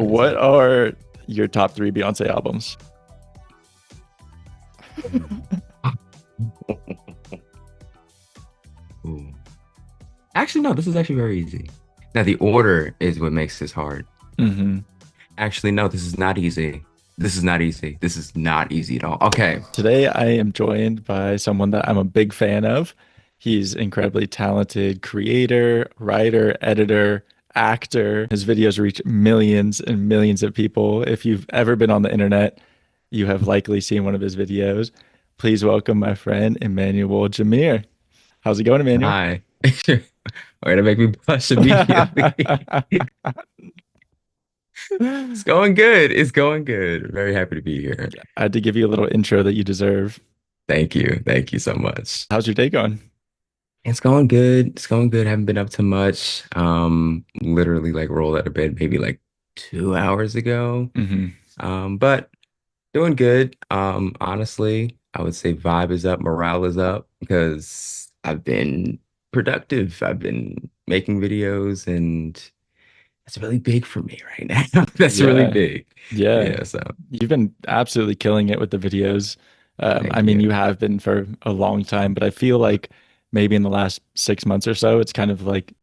What crazy. are your top three Beyonce albums? Mm. Ooh. Actually, no, this is actually very easy. Now, the order is what makes this hard. Hmm. Actually, no, this is not easy. This is not easy. This is not easy at all. Okay. Today, I am joined by someone that I'm a big fan of. He's incredibly talented creator, writer, editor, actor. His videos reach millions and millions of people. If you've ever been on the internet, you have likely seen one of his videos. Please welcome my friend Emmanuel Jamir. How's it going, Emmanuel? Hi. Way to make me blush immediately. It's going good. It's going good. Very happy to be here. I had to give you a little intro that you deserve. Thank you. Thank you so much. How's your day going? It's going good. It's going good. Haven't been up to much. Literally like rolled out of bed maybe like 2 hours ago. Hmm. But doing good. Honestly, I would say vibe is up, morale is up because I've been productive. I've been making videos and that's really big for me right now. That's really Yeah. big. Yeah. Yeah, so You've been absolutely killing it with the videos. I thank mean, you. you have been for a long time, but I feel like maybe in the last 6 months or so, it's kind of like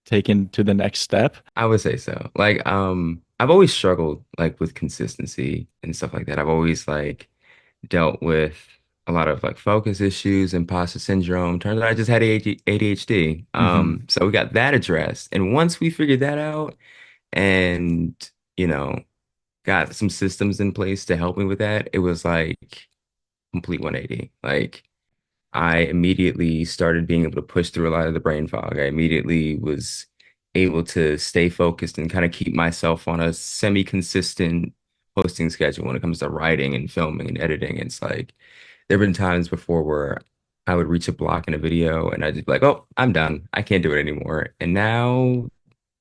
taken to the next step. I would say so. Like, I've always struggled like with consistency and stuff like that. I've always like dealt with a lot of like focus issues, imposter syndrome. Turns out I just had ADHD. Hmm. So we got that addressed. And once we figured that out and, you know, got some systems in place to help me with that, it was like complete 180. Like I immediately started being able to push through a lot of the brain fog. I immediately was able to stay focused and kind of keep myself on a semi-consistent posting schedule when it comes to writing and filming and editing. It's like there have been times before where I would reach a block in a video and I'd just be like, oh, I'm done. I can't do it anymore. And now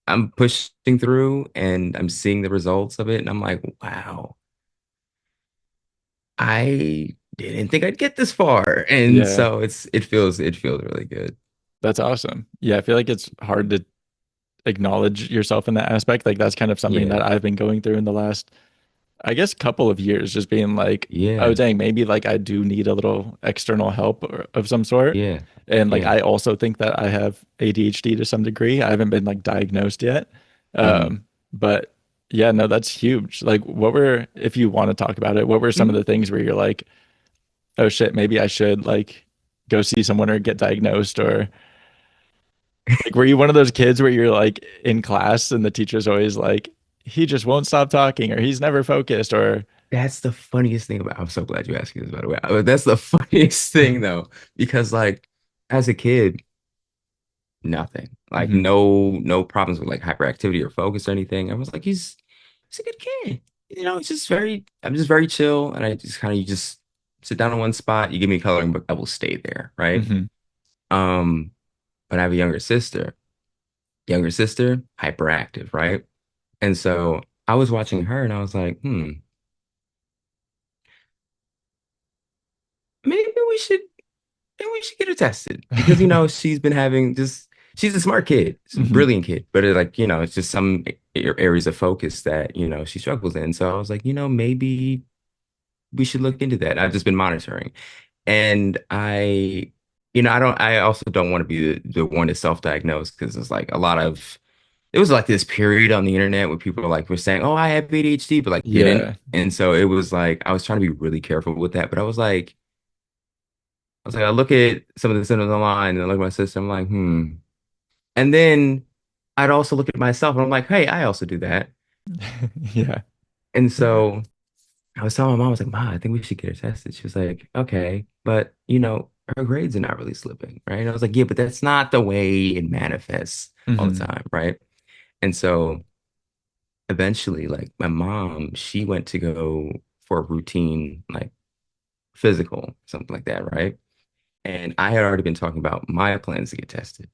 I'm pushing through and I'm seeing the results of it. And I'm like, wow, I didn't think I'd get this far. And Yeah, so it feels really good. that's awesome. Yeah, I feel like it's hard to acknowledge yourself in that aspect. Like that's kind of something Yeah. that I've been going through in the last, I guess, couple of years, just being like, I Yeah. was saying maybe like I do need a little external help of some sort. Yeah. And like Yeah. I also think that I have ADHD to some degree. I haven't been like diagnosed yet. Hmm. But yeah, no, that's huge. Like what were, if you want to talk about it, what were some of the things where you're like, oh shit, maybe I should like go see someone or get diagnosed or like were you one of those kids where you're like in class and the teacher's always like, he just won't stop talking or he's never focused or That's the funniest thing about, I'm so glad you asked me this, by the way. That's the funniest thing though, because like as a kid, nothing. Like Mhm. no problems with like hyperactivity or focus or anything. I was like, he's a good kid. He's just I'm just very chill and I just kind of you just sit down in one spot, you give me a coloring book, I will stay there, right? Mhm. Um, but I have a younger sister. Younger sister, hyperactive, right? And so I was watching her and I was like, maybe we should maybe we should get her tested because she's been having just she's a smart kid, she's a Mhm. brilliant kid, but it's just some areas of focus that she struggles in. So I was like, maybe we should look into that. And I've just been monitoring, and I also don't want to be the one to self-diagnose because it's like a lot of it was like this period on the internet where people like were saying, "Oh, I have ADHD," but like didn't. Yeah. And so it was like I was trying to be really careful with that, but I look at some of the symptoms online and I look at my sister, I'm like, hmm. And then I'd also look at myself and I'm like, hey, I also do that. Yeah. And so I was telling my mom, I was like, Ma, I think we should get her tested. She was like, okay, but her grades are not really slipping, right? And I was like, yeah, but that's not the way it manifests all the Mhm. time, right? And so eventually, like my mom, she went to go for a routine, like physical, something like that, right? And I had already been talking about my plans to get tested.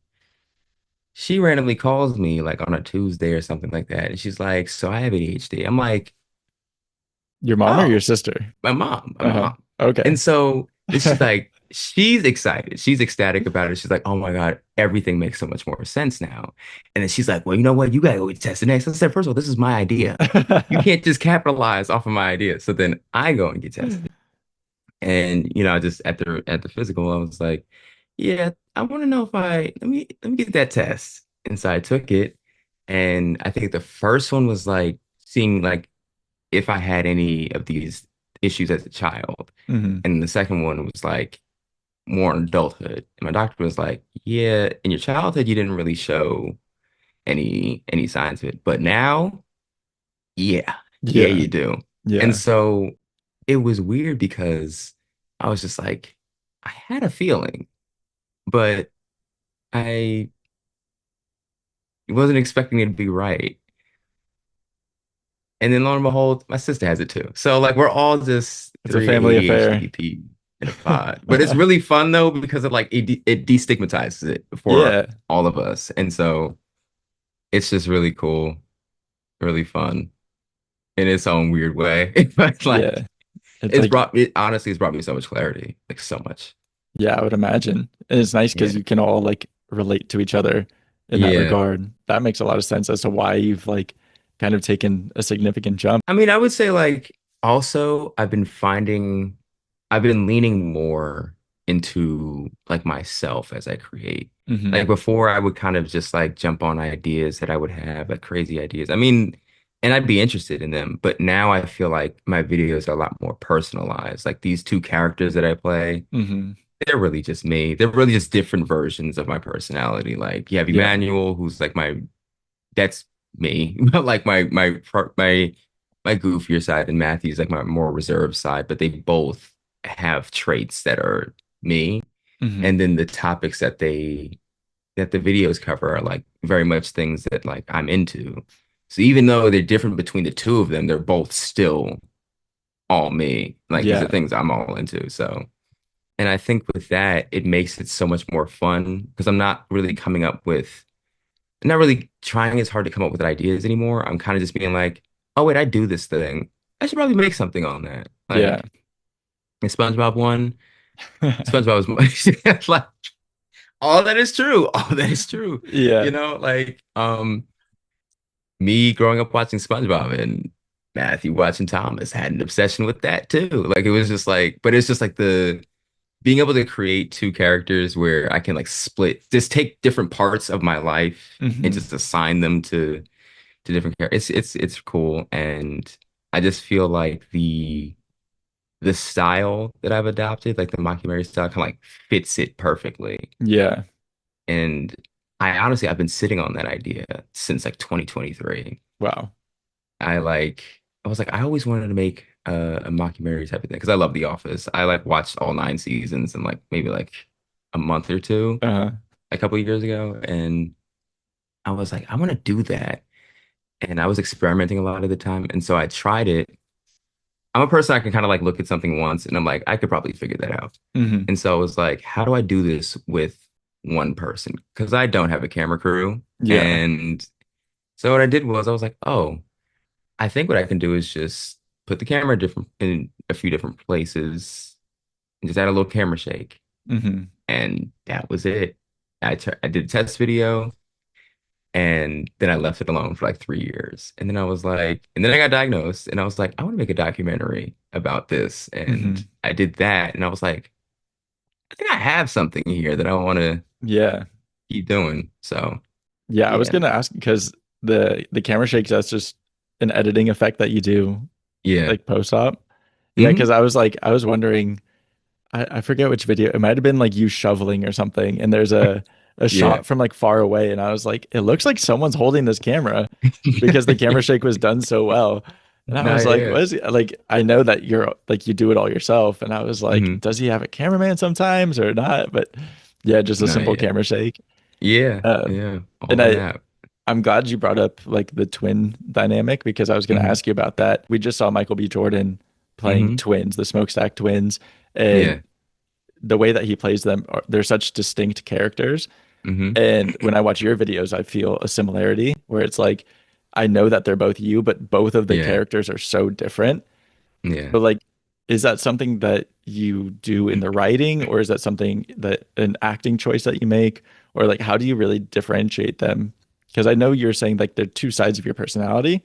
She randomly calls me like on a Tuesday or something like that. And she's like, so I have ADHD. I'm like, Your mom or your oh, sister? my mom, my Uh-huh. mom. And Okay. so it's just like, she's excited. She's ecstatic about it. She's like, "Oh my God, everything makes so much more sense now." And then she's like, "Well, you know what? You gotta go get tested next." I said, "First of all, this is my idea. You can't just capitalize off of my idea." So then I go and get tested. And just at the physical, I was like, "Yeah, I want to know if I let me get that test." And so I took it, and I think the first one was like seeing like if I had any of these issues as a child, Hmm. and the second one was like more in adulthood. And my doctor was like, "Yeah, in your childhood, you didn't really show any signs of it, but now, yeah, yeah, Yeah. you do." And Yeah. so it was weird because I was just like, I had a feeling, but I wasn't expecting it to be right. And then lo and behold, my sister has it too. So like we're all just It's a three family affair. ADHD people in a pod. But it's really fun though because it destigmatizes it for Yeah. all of us. And so it's just really cool, really fun in its own weird way. But like Yeah. It's like, honestly, it's brought me so much clarity, like so much. yeah, I would imagine. And it's nice because Yeah. you can all like relate to each other in that Yeah. regard. That makes a lot of sense as to why you've like kind of taken a significant jump. I mean, I would say like also I've been leaning more into like myself as I create. Hmm. Like before I would kind of just like jump on ideas that I would have, like crazy ideas. I mean, and I'd be interested in them, but now I feel like my videos are a lot more personalized. Like these two characters that I play, Hmm. they're really just me. They're really just different versions of my personality. Like you have Yeah. Emmanuel, who's like my that's me. Like my goofier side, and Matthew's like my more reserved side, but they both have traits that are me. Hmm. And then the topics that the videos cover are like very much things that like I'm into. So even though they're different between the two of them, they're both still all me. Like these are Yeah. things I'm all into. So, and I think with that, it makes it so much more fun because I'm not really coming up with not really trying as hard to come up with ideas anymore. I'm kind of just being like, oh wait, I do this thing. I should probably make something on that. Yeah. Like the SpongeBob one, SpongeBob was like all that is true. All that is true. Yeah. Like me growing up watching SpongeBob and Matthew watching Thomas had an obsession with that too. Like it was just like, but it's just like the being able to create two characters where I can like just take different parts of my life and Hmm. just assign them to different characters. It's cool, and I just feel like the style that I've adopted, like the mockumentary style, kind of like fits it perfectly. Yeah. And I've been sitting on that idea since like 2023. Wow. I was like I always wanted to make a mockumentary type of thing because I love The Office. I like watched all 9 seasons in like maybe like a month or two Uh-huh. a couple of years ago, and I was like I want to do that. And I was experimenting a lot of the time. And so I tried it. I'm a person I can kind of like look at something once and I'm like, I could probably figure that out. Hmm. And so I was like, how do I do this with one person? Because I don't have a camera crew. Yeah. And so what I did was I was like, oh, I think what I can do is just put the camera different in a few different places and just add a little camera shake. Hmm. And that was it. I did a test video. And then I left it alone for like 3 years. And then I was like, and then I got diagnosed and I was like, I want to make a documentary about this. And Hmm. I did that. And I was like, I think I have something here that I want to Yeah. keep doing. So Yeah. I was yeah. gonna ask because the camera shakes, that's just an editing effect that you do Yeah. like post-op. Yeah, Hmm. because I was wondering, I forget which video. It might have been like you shoveling or something, and there's a Yeah. shot from like far away, and I was like, it looks like someone's holding this camera because the camera shake was done so well. And I No, was like, yeah. what is it? Like, I know that you're like you do it all yourself, and I was like, Hmm. does he have a cameraman sometimes or not? But yeah, just a No, simple yeah. camera shake. Yeah. Uh, Yeah. All and in that. I'm glad you brought up like the twin dynamic because I was going to Hmm. ask you about that. We just saw Michael B. Jordan playing Hmm. twins, the Smokestack twins, and Yeah. the way that he plays them, they're such distinct characters. Hmm. And when I watch your videos, I feel a similarity where it's like, I know that they're both you, but both of the Yeah. characters are so different. Yeah. But like, is that something that you do in the writing, or is that something that an acting choice that you make, or like how do you really differentiate them? Because I know you're saying like they're two sides of your personality,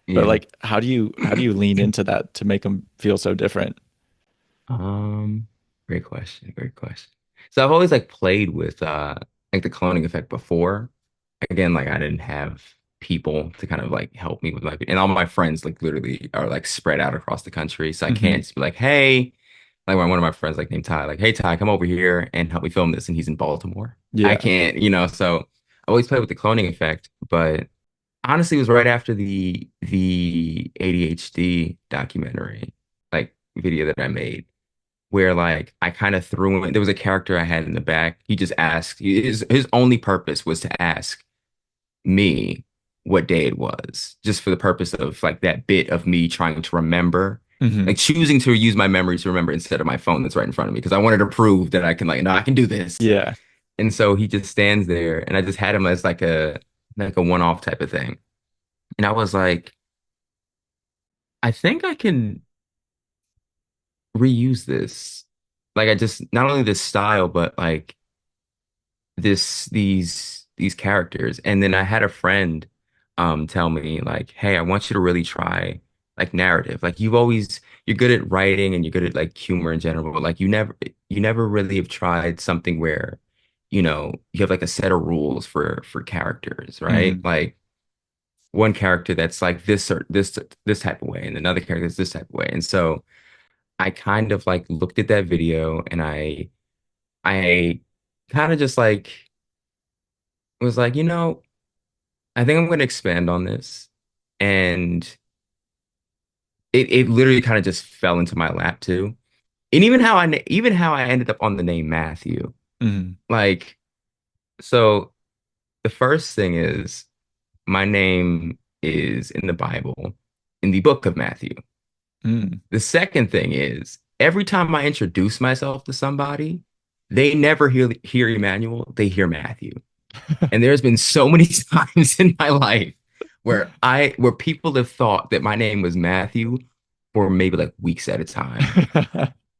but Yeah. like how do you lean into that to make them feel so different? Um, Great question. Great question. So I've always like played with like the cloning effect before. Again, like I didn't have people to kind of like help me with my and all my friends like literally are like spread out across the country. So I can't Hmm. just be like, hey, like when one of my friends like named Ty, like, hey Ty, come over here and help me film this, and he's in Baltimore. I Yeah. can't, so I always play with the cloning effect, but honestly, it was right after the ADHD documentary, like video that I made where like I kind of threw in there was a character I had in the back. He just asked his only purpose was to ask me what day it was, just for the purpose of like that bit of me trying to remember, Hmm. like choosing to use my memory to remember instead of my phone that's right in front of me because I wanted to prove that I can like, no, I can do this. Yeah. And so he just stands there and I just had him as like a one-off type of thing. And I was like, I think I can reuse this. Like I just not only this style, but like these characters. And then I had a friend tell me like, hey, I want you to really try like narrative. Like you're good at writing and you're good at like humor in general, but like you never really have tried something where, you have like a set of rules for characters, right? Hmm. Like one character that's like this or this type of way, and another character that's this type of way. And so I kind of like looked at that video and I kind of just like was like, I think I'm going to expand on this. And it literally kind of just fell into my lap too. And even how I ended up on the name Matthew. Hmm. Like, so the first thing is my name is in the Bible, in the book of Matthew. Hmm. The second thing is every time I introduce myself to somebody, they never hear Emmanuel, they hear Matthew. And there's been so many times in my life where people have thought that my name was Matthew for maybe like weeks at a time.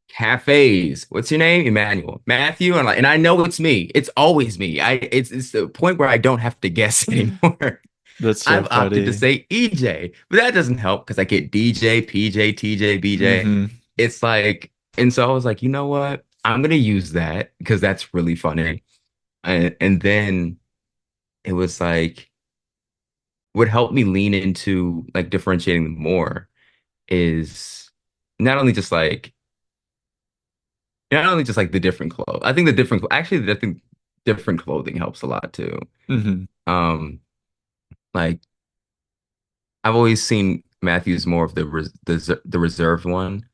Cafes, what's your name? Emmanuel. Matthew, and I know it's me. It's always me. It's the point where I don't have to guess anymore. That's so I've opted to funny. say EJ, but that doesn't help because I get DJ, PJ, TJ, BJ. Hmm. It's like, and so I was like, you know what? I'm gonna use that because that's really funny. And then it was like what helped me lean into like differentiating them more is not only just like not only just like the different clothes. I think the different actually I think different clothing helps a lot too. Hmm. Um like I've always seen Matthew's more of the reserved one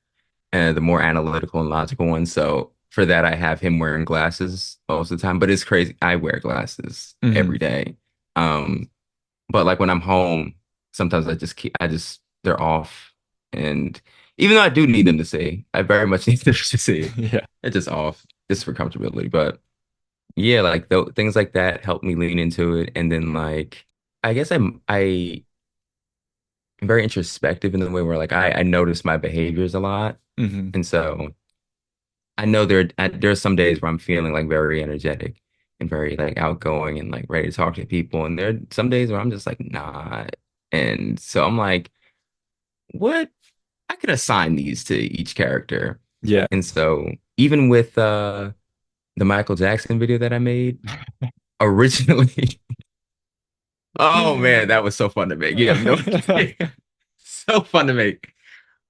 and the more analytical and logical one. So for that I have him wearing glasses most of the time, but it's crazy. I wear glasses Hmm. every day. Um But like when I'm home, sometimes I just they're off. And even though I do need them to see, I very much need them to see. Yeah. It's just off, just for comfortability. But yeah, like things like that help me lean into it. And then like I guess I'm very introspective in the way where like I notice my behaviors a lot. Hmm. And so I know there are some days where I'm feeling like very energetic and very like outgoing and like ready to talk to people. And there are some days where I'm just like not. And so I'm like, what? I could assign these to each character. Yeah. And so even with the Michael Jackson video that I made originally, oh man, that was so fun to make. You have no idea. So fun to make.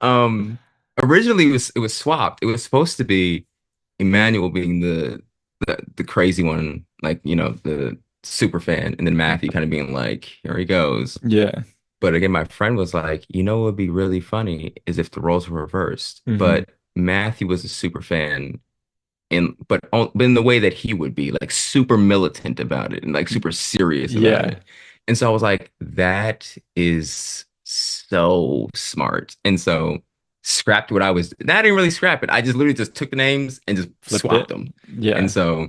Um, Originally it was swapped. It was supposed to be Emmanuel being the crazy one, like the super fan, and then Matthew kind of being like, here he goes. Yeah. But again, my friend was like, what would be really funny is if the roles were reversed. Hmm. But Matthew was a super fan but in the way that he would be, like super militant about it and like super serious about Yeah. it. And so I was like, that is so smart. And so scrapped what I was, I didn't really scrap it. I just literally just took the names and just Flipped swapped it. them. And Yeah. so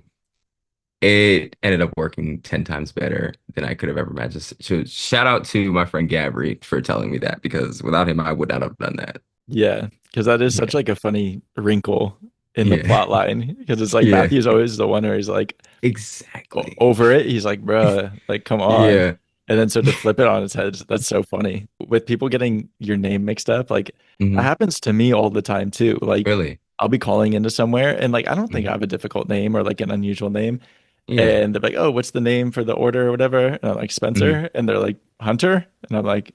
it ended up working 10 times better than I could have ever imagined. So shout out to my friend Gabri for telling me that because without him, I would not have done that. Yeah. because that is such Yeah. like a funny wrinkle in the Yeah. plot line. Because it's like Yeah. Matthew's always the one where he's like Exactly. over it. He's like, bruh, like come on. Yeah. And then so to flip it on its head, that's so funny. With people getting your name mixed up, like that Hmm. happens to me all the time too. Like Really. I'll be calling into somewhere and like I don't think I Hmm. have a difficult name or like an unusual name. Yeah. And they're like, oh, what's the name for the order or whatever? And I'm like, Hmm. Spencer. And they're like, Hunter. And I'm like,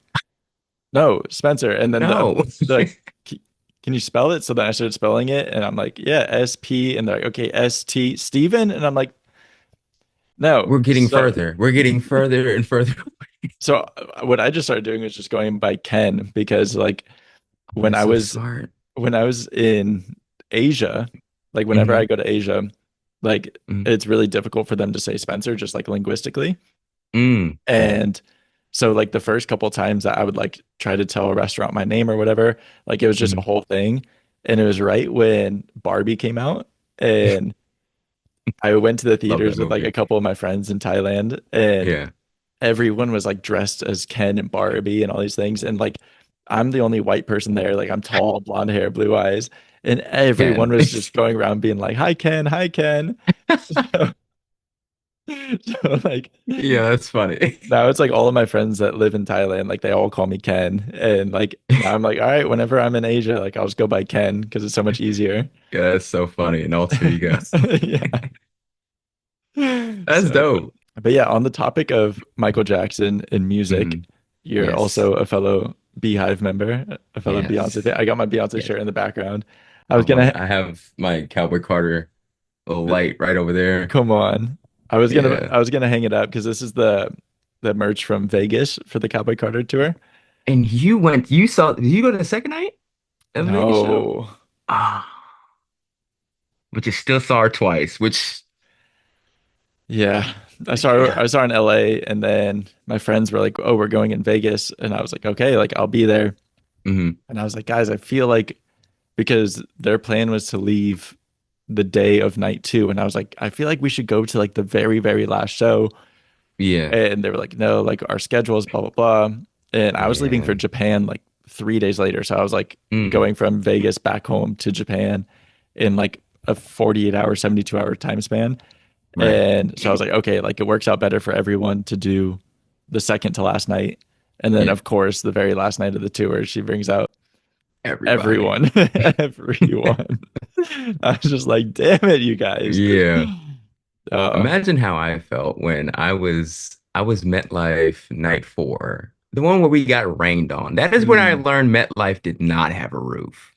no, Spencer. And then No. they're like, can you spell it? So then I started spelling it. And I'm like, yeah, SP. And they're like, okay, ST, Steven. And I'm like, no. We're getting further. We're getting further and further. So what I just started doing was just going by Ken because like Oh, when that's I so was smart. in Asia, like whenever I Hmm. go to Asia, like Hmm. it's really difficult for them to say Spencer, just like linguistically. Mm. And so like the first couple times that I would like try to tell a restaurant my name or whatever, like it was just a Hmm. whole thing. And it was right when Barbie came out. And I went to the Love that theaters with like a movie. couple of my friends in Thailand and Yeah. everyone was like dressed as Ken and Barbie and all these things. And like I'm the only white person there. Like I'm tall, blonde hair, blue eyes. And everyone Ken. was just going around being like, hi Ken, hi Ken. So like Yeah, that's funny. now it's like all of my friends that live in Thailand, like they all call me Ken. And like now I'm like, all right, whenever I'm in Asia, like I'll just go by Ken because it's so much easier. Yeah, that's so funny. An alter ego. Yeah. That's So, dope. but yeah, on the topic of Michael Jackson and music, Hmm. you're Yes. also a fellow Beehive member, a fellow Beyonce fan. Yes. I got my Beyonce Yes. shirt in the background. I was gonna I have my Cowboy Carter little light right over there. come on. Yeah. I was gonna hang it up because this is the merch from Vegas for the Cowboy Carter tour. And did you go to the second night of the Vegas show? No. Ah, but you still saw her twice, which, Yeah. yeah. I saw her in LA and then my friends were like, "Oh, we're going in Vegas." And I was like, "Okay, like I'll be there." Hmm. And I was like, "Guys, I feel like because their plan was to leave the day of night two. And I was like, I feel like we should go to like the very, very last show. Yeah. And they were like, no, like our schedule is blah, blah, blah. And I was leaving Yeah. for Japan like 3 days later. So I was like Mm. going from Vegas back home to Japan in like a 48-hour, 72-hour time span. Right. And so I was like, okay, like it works out better for everyone to do the second to last night. And then, Yeah. of course, the very last night of the tour, she brings out Everybody. everyone, everyone. I was just like, damn it, you guys. Yeah. Uh, Imagine how I felt when I was MetLife night four, the one where we got rained on. That is when I mm. learned MetLife did not have a roof.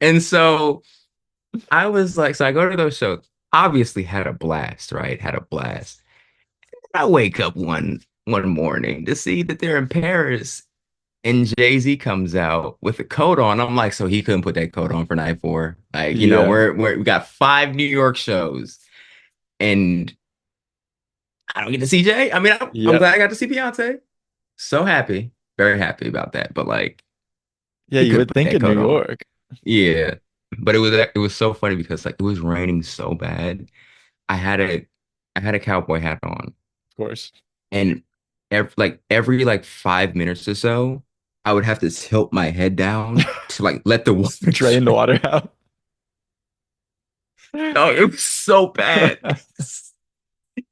And so I was like, so I go to those shows, obviously had a blast, right? Had a blast. I wake up one morning to see that they're in Paris and Jay-Z comes out with a coat on. I'm like, so he couldn't put that coat on for night four. Like, Yeah, we got five New York shows and I don't get to see Jay. I mean, I'm yep. glad I got to see Beyonce. So happy, very happy about that. But like, Yeah, he you couldn't would put think that in New coat on. York, Yeah, but it was so funny because like it was raining so bad. I had a I had a cowboy hat on, of course. and every like 5 minutes or so, I would have to tilt my head down to like let the water Drain the drain. water out. Oh, it was so bad.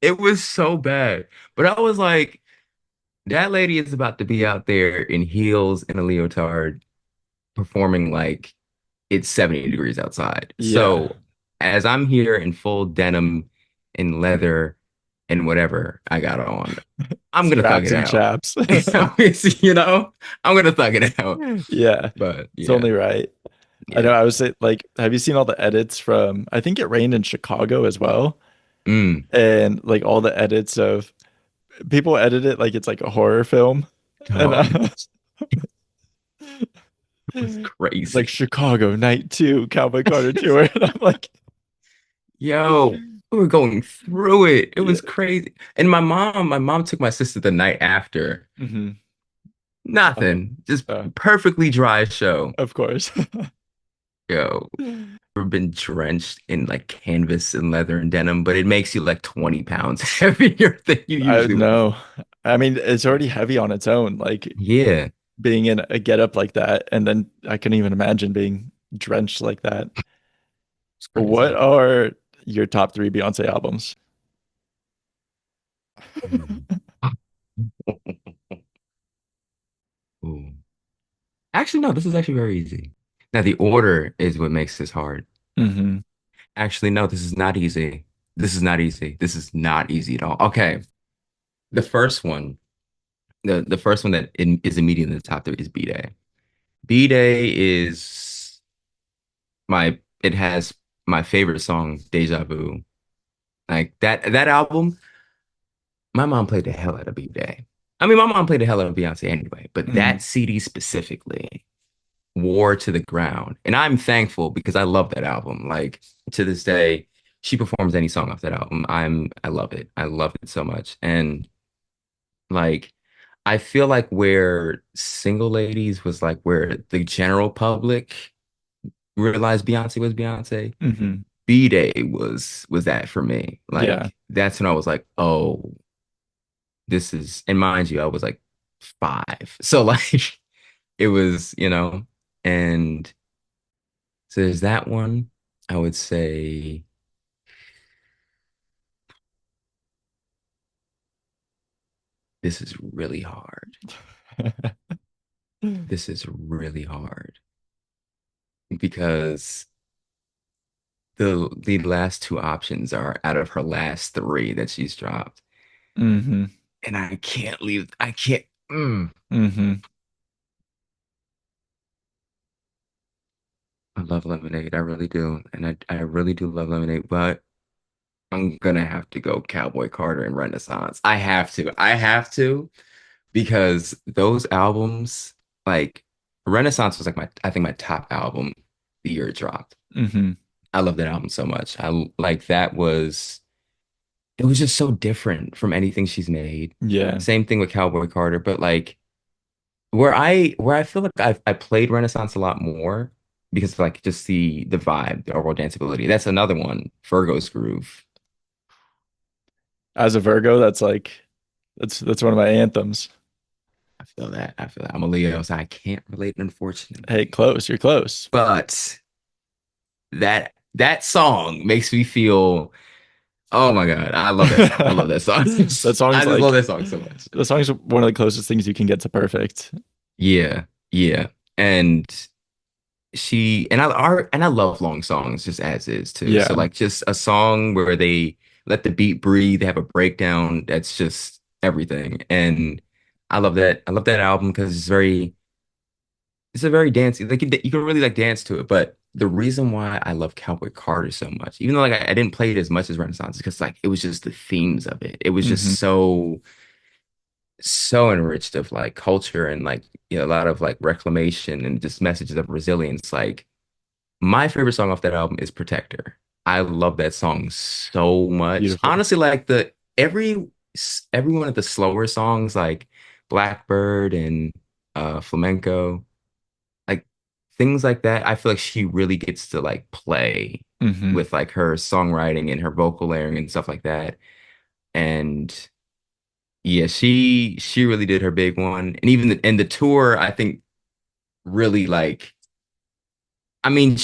It was so bad. But I was like, that lady is about to be out there in heels and a leotard performing like it's 70 degrees outside. Yeah, So as I'm here in full denim and leather and whatever I got on, I'm gonna thug straps it and out. chaps. You know, I'm gonna thug it out. Yeah, But it's yeah, only right. I know. yeah. I was say, like, have you seen all the edits from? I think it rained in Chicago as well, Mm. and like all the edits of people edit it like it's like a horror film, and Dog, it was it's like crazy. Chicago Night Two Cowboy Carter tour, and I'm like, Yo, we were going through it. It yeah, was crazy. And my mom took my sister the night after. hmm Nothing. Just uh, perfectly dry show. of course. Yo, ever been drenched in like canvas and leather and denim, but it makes you like 20 pounds heavier than you I usually would be. know. I mean, it's already heavy on its own. Like, Yeah. being in a getup like that, and then I couldn't even imagine being drenched like that. It's What crazy. are your top three Beyonce albums? Mm. Ooh. Actually, no, this is actually very easy. Now, the order is what makes this hard. Hmm. Actually, no, this is not easy. This is not easy. This is not easy at all. Okay. The first one, the first one that is immediately in the top three is B-Day. B-Day is it has my favorite song, Deja Vu. Like that album, my mom played the hell out of B-Day. I mean, my mom played the hell out of Beyonce anyway, but Hmm. that CD specifically, War to the Ground. And I'm thankful because I love that album. Like to this day, she performs any song off that album. I love it. I love it so much. And like I feel like where Single Ladies was like where the general public realized Beyonce was Beyonce, Hmm. B-Day was that for me. Yeah. Like that's when I was like, oh, this is, and mind you, I was like 5. So like it was, and so there's that one. I would say this is really hard. This is really hard because the last two options are out of her last three that she's dropped. Hmm. And I can't leave. I can't. mm. Hmm. I love Lemonade. I really do. And I really do love Lemonade, but I'm gonna have to go Cowboy Carter and Renaissance. I have to. I have to because those albums, like Renaissance was like I think my top album the year it dropped. Hmm. I love that album so much. I like that was it was just so different from anything she's made. Yeah. Same thing with Cowboy Carter, but like where I feel like I played Renaissance a lot more because of, like just the vibe, the overall danceability. That's another one, Virgo's Groove. As a Virgo, that's like that's one of my anthems. I feel that. I feel that. I'm a Leo, so I can't relate, Hey, unfortunately. close. You're close. But that song makes me feel, oh my God, I love that song. I love that song. That song's I just love like that song so much. the song's one of the closest things you can get to perfect. Yeah, yeah. And I love long songs just as is too. So Yeah. like just a song where they let the beat breathe, they have a breakdown, that's just everything. And I love that. I love that album because it's a very dancey, like you can really like dance to it. But the reason why I love Cowboy Carter so much, even though like I didn't play it as much as Renaissance, is because like it was just the themes of it. It was just Hmm. so enriched of like culture and like a lot of like reclamation and just messages of resilience. Like my favorite song off that album is Protector. I love that song so much. Beautiful. Honestly, like the every one of the slower songs like Blackbird and Flamenco, like things like that, I feel like she really gets to like play Hmm. with like her songwriting and her vocal layering and stuff like that. And yeah, she really did her big one. And even the tour, I think really like I mean,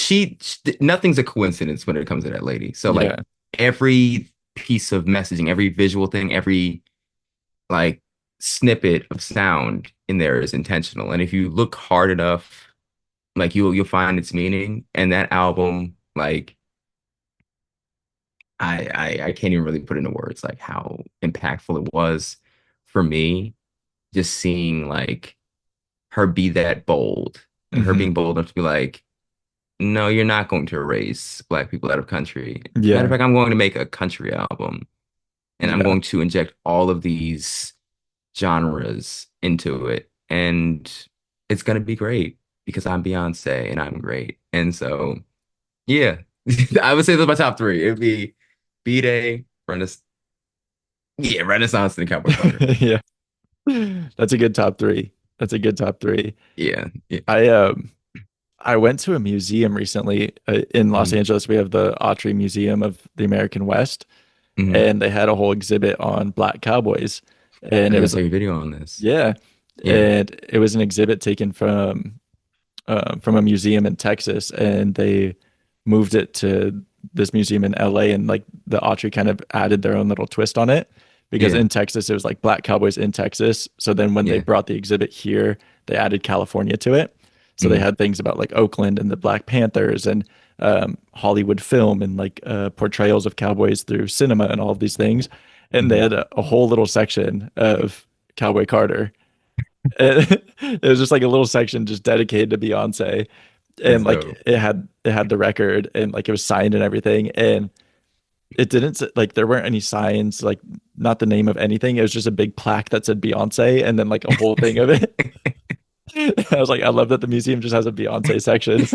nothing's a coincidence when it comes to that lady. So like Yeah. every piece of messaging, every visual thing, every like snippet of sound in there is intentional. And if you look hard enough, like you'll find its meaning. And that album, like I can't even really put into words like how impactful it was for me, just seeing like her be that bold and her Hmm. being bold enough to be like, no, you're not going to erase black people out of country. Matter of Yeah. fact, I'm going to make a country album and I'm Yeah. going to inject all of these genres into it. And it's going to be great because I'm Beyonce and I'm great. And so, yeah, I would say those are my top three. It'd be B-Day, Renaissance and Cowboy Carter. Yeah. That's a good top three. That's a good top three. Yeah. Yeah. I I went to a museum recently in Los Mhm. Angeles. We have the Autry Museum of the American West, Mhm. and they had a whole exhibit on black cowboys. I And it think I was saw your video on this. yeah, Yeah. and it was an exhibit taken from a museum in Texas, and they moved it to this museum in LA, and like the Autry kind of added their own little twist on it because Yeah. in Texas it was like Black Cowboys in Texas. So then when they Yeah. brought the exhibit here, they added California to it. So they Hmm. had things about like Oakland and the Black Panthers and Hollywood film and like portrayals of cowboys through cinema and all of these things. And they Hmm. had a whole little section of Cowboy Carter. It was just like a little section just dedicated to Beyonce, and That's like dope. it had the record and like it was signed and everything, and it didn't like there weren't any signs, like not the name of anything. It was just a big plaque that said Beyonce and then like a whole thing of it. I was like, I love that the museum just has a Beyonce section.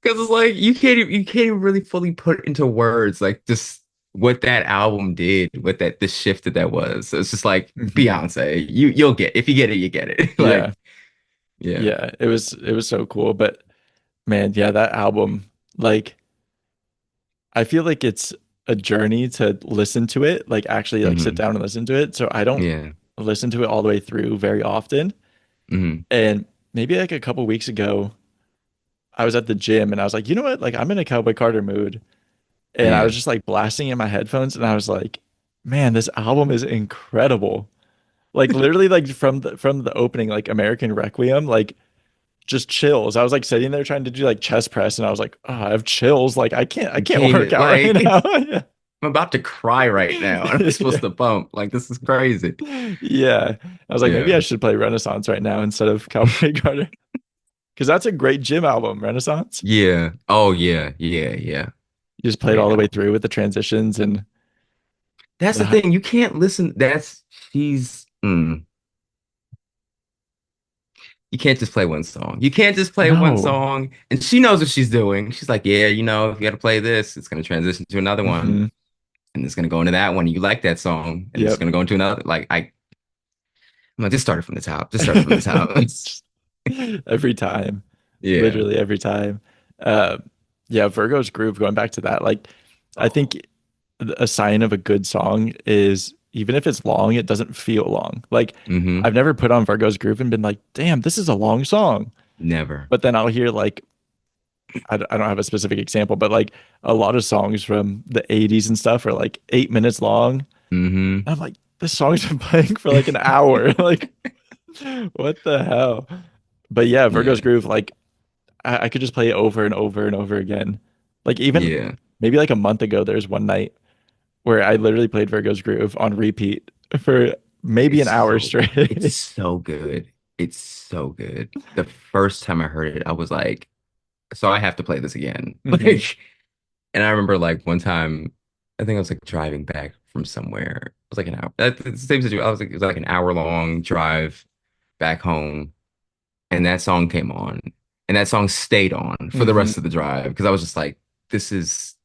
Because it's like you can't even really fully put into words like just what that album did, what that the shift that was. So it's just like Mhm. Beyonce. You'll get if you get it, you get it. Yeah, Like, yeah. yeah, it was so cool. But man, yeah, that album, like I feel like it's a journey to listen to it, like actually like sit Hmm. down and listen to it. So I don't Yeah. listen to it all the way through very often. Hmm. And maybe like a couple weeks ago, I was at the gym and I was like, you know what? Like I'm in a Cowboy Carter mood. And I was Yeah. just like blasting in my headphones and I was like, man, this album is incredible. Like literally like from the opening, like American Requiem, like just chills. I was like sitting there trying to do like chest press and I was like, oh, I have chills. Like I You can't can't work even out right like now. I'm about to cry right now. And I'm supposed Yeah. to bump. Like this is crazy. Yeah. I was like, maybe I Yeah. should play Renaissance right now instead of Cowboy Carter. Because that's a great gym album, Renaissance. Yeah. Oh yeah. Yeah. Yeah. You just play it all Great the way album. through with the transitions and That's the the thing. You can't listen. That's she's you can't just play one song. You can't just play one no. song. And she knows what she's doing. She's like, yeah, if you got to play this, it's going to transition to another one. Hmm. And it's going to go into that one. You like that song. And it's Yep. going to go into another. I'm like, just start it from the top. Just start it from the top. Just every time, Yeah. literally every time. Uh, yeah, Virgo's Groove, going back to that, like I Oh, think a sign of a good song is even if it's long, it doesn't feel long. Like mm-hmm. I've never put on Virgo's Groove and been like, damn, this is a long song. Never. But then I'll hear like I don't have a specific example, but like a lot of songs from the 80s and stuff are like 8 minutes long. Mm-hmm. And I'm like, this song's been playing for like an hour. Like, what the hell? But yeah, Virgo's Yeah. Groove, like I could just play it over and over and over again. Like even Yeah. maybe like a month ago, there's one night where I literally played Virgo's Groove on repeat for maybe an hour It's straight. so good. It's so good. The first time I heard it, I was like, so I have to play this again. Hmm. And I remember like one time, I think I was like driving back from somewhere. It was like an hour. That's the same situation. I was like, it was like an hour long drive back home, and that song came on, and that song stayed on for the Hmm. rest of the drive because I was just like, this is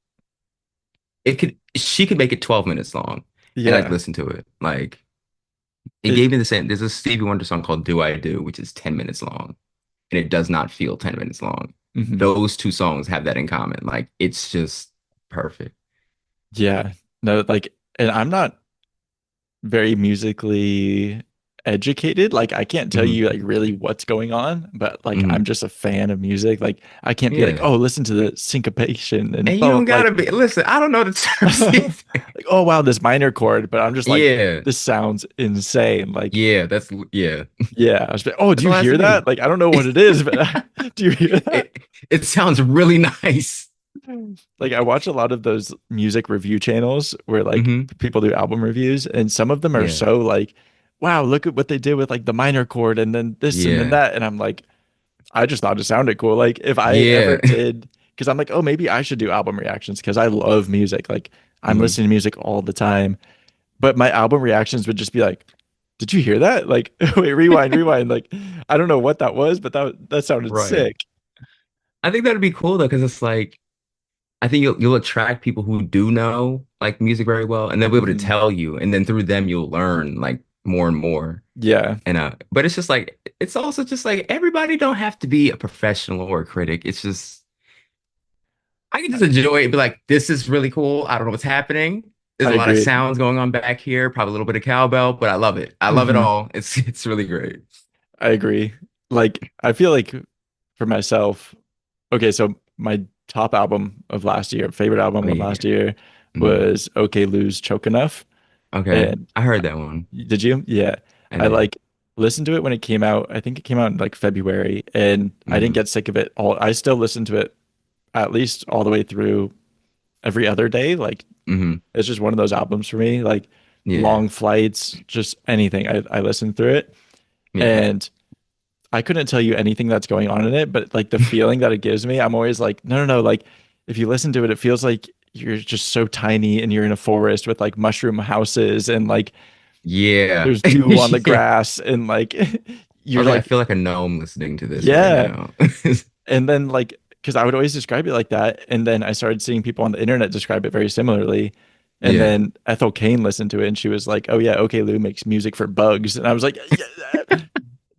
it could she could make it 12 minutes long, and I'd Yeah. listen to it. Like it It, gave me the same. There's a Stevie Wonder song called "Do I Do," which is 10 minutes long, and it does not feel 10 minutes long. mhm. Those two songs have that in common. Like it's just perfect. Yeah. No, like, and I'm not very musically educated. Like I can't tell Hmm. you like really what's going on, but like Hmm. I'm just a fan of music. Like I can't be like, Yeah. oh, listen to the syncopation and And you blah, don't blah, like gotta be, listen, I don't know the terms either. like, oh wow, this minor chord, but I'm just like, Yeah. this sounds insane. Like, Yeah. Yeah. yeah, I was like, oh, do That's you all it has to hear that? be. Like, I don't know what it is, but do you hear that? It sounds really nice. Like I watch a lot of those music review channels where like Hmm. people do album reviews, and some of them are Yeah. so like, wow, look at what they did with like the minor chord and then this and then Yeah. that. And I'm like, I just thought it sounded cool. Like if I ever Yeah. did, because I'm like, oh, maybe I should do album reactions because I love music. Like I'm Hmm. listening to music all the time. But my album reactions would just be like, did you hear that? Like, wait, rewind, rewind. Like, I don't know what that was, but that sounded Right. sick. I think that'd be cool though, because it's like I think you'll attract people who do know like music very well, and they'll be able to Mhm. tell you, and then through them you'll learn like more and more. Yeah. And but it's just like it's also just like everybody don't have to be a professional or a critic. It's just I can just enjoy it and be like, this is really cool. I don't know what's happening. There's I a lot of agree. sounds going on back here, probably a little bit of cowbell, but I love it. I love it Hmm. all. It's really great. I agree. Like, I feel like for myself, okay, so my top album of last year, favorite Oh album of yeah. last year Mhm. was OK Lou's Choke Enough. Okay. And I heard that one. did you? Yeah. I I did. like listened to it when it came out. I think it came out in like February, and I didn't Hmm. get sick of it all. I still listen to it at least all the way through every other day. Like Hmm. it's just one of those albums for me. Like Yeah. long flights, just anything. I listen through it, Yeah. and I couldn't tell you anything that's going on in it, but like the feeling that it gives me, I'm always like, no, no, no. Like if you listen to it, it feels like you're just so tiny and you're in a forest with like mushroom houses and like Yeah. there's dew on the Yeah. grass and like I you're was like, I like, feel like a gnome listening to this right yeah. now. And then like, because I would always describe it like that. And then I started seeing people on the internet describe it very similarly. And Yeah. then Ethel Kane listened to it and she was like, oh yeah, okay, Lou makes music for bugs. And I was like, yeah.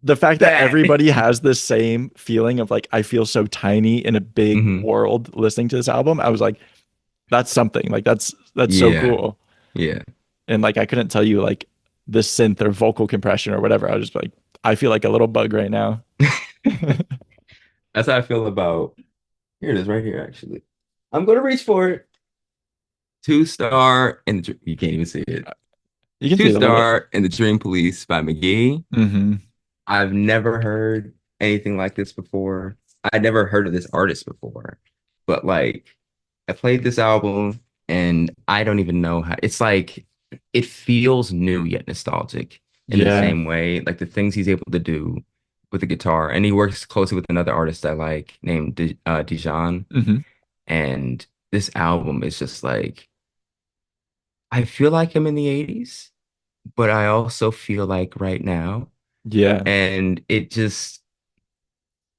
The fact that That. everybody has the same feeling of like, I feel so tiny in a big Hmm. world listening to this album. I was like, that's something. Like that's so Yeah. cool. Yeah. And like I couldn't tell you like the synth or vocal compression or whatever. I was just like, I feel like a little bug right now. That's how I feel about. Here it is, right here. Actually, I'm gonna reach for it. Two star in the. You can't even see it. You can Two see it a little bit. star in the Dream Police by McGee. Hmm. I've never heard anything like this before. I'd never heard of this artist before, but like I played this album and I don't even know how it's like it feels new yet nostalgic in the Yeah. same way, like the things he's able to do with the guitar. And he works closely with another artist I like named Dijon. Hmm. And this album is just like I feel like I'm in the 80s, but I also feel like right now. Yeah. And it just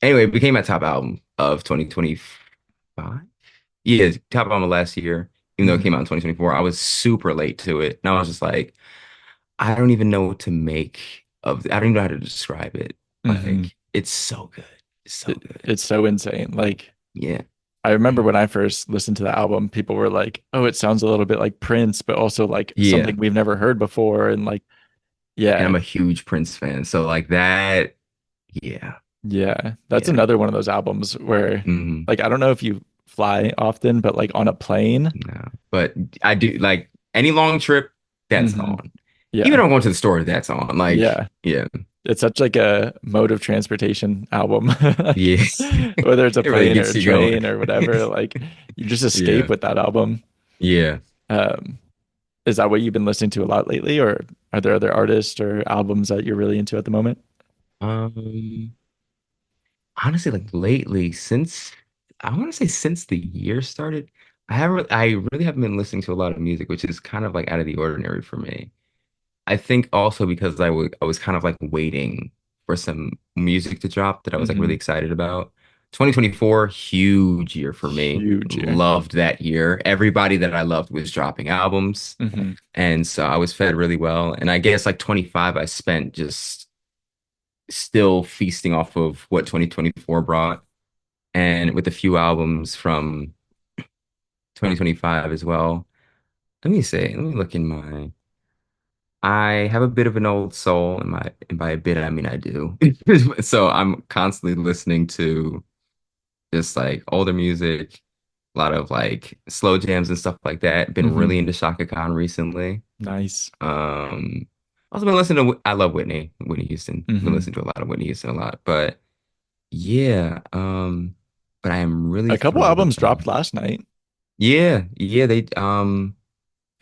anyway, it became my top album of 2025. Yeah, top album of last year, even though it came Hmm. out in 2024. I was super late to it. And I was just like, I don't even know what to make of I don't even know how to describe it. Hmm. Like, it's so good. It's so good. It's so insane. Like Yeah. I remember when I first listened to the album, people were like, "Oh, it sounds a little bit like Prince, but also like Yeah. something we've never heard before." And like, And yeah, I'm a huge Prince fan. So like that, yeah. yeah, that's Yeah. another one of those albums where, Hmm. like, I don't know if you fly often, but like on a plane, No. But I do like any long trip, that's hmm, on. Even yeah, if I'm going to the store, that's on. Like, yeah, yeah. it's such like a mode of transportation album, like Yeah. whether it's a It really plane or gets a you going. train or whatever, like you just escape Yeah. with that album. Yeah. Um, is that what you've been listening to a lot lately, or are there other artists or albums that you're really into at the moment? Um, honestly, like lately, since I want to say since the year started, I really haven't been listening to a lot of music, which is kind of like out of the ordinary for me. I think also because I was kind of like waiting for some music to drop that I was like really Hmm. excited about. 2024, huge year for me. Huge year. Loved that year. Everybody that I loved was dropping albums. Hmm. And so I was fed really well. And I guess like 25, I spent just still feasting off of what 2024 brought. And with a few albums from 2025 as well. Let me look in my I have a bit of an old soul, and by a bit I mean I do. So I'm constantly listening to just like older music, a lot of like slow jams and stuff like that. Been Hmm. really into Shaka Khan recently. Nice. Um, also been listening to I love Whitney Houston. Been Hmm. listening to a lot of Whitney Houston a lot, but yeah, but I am really A couple thrilled albums about. dropped last night. Yeah, they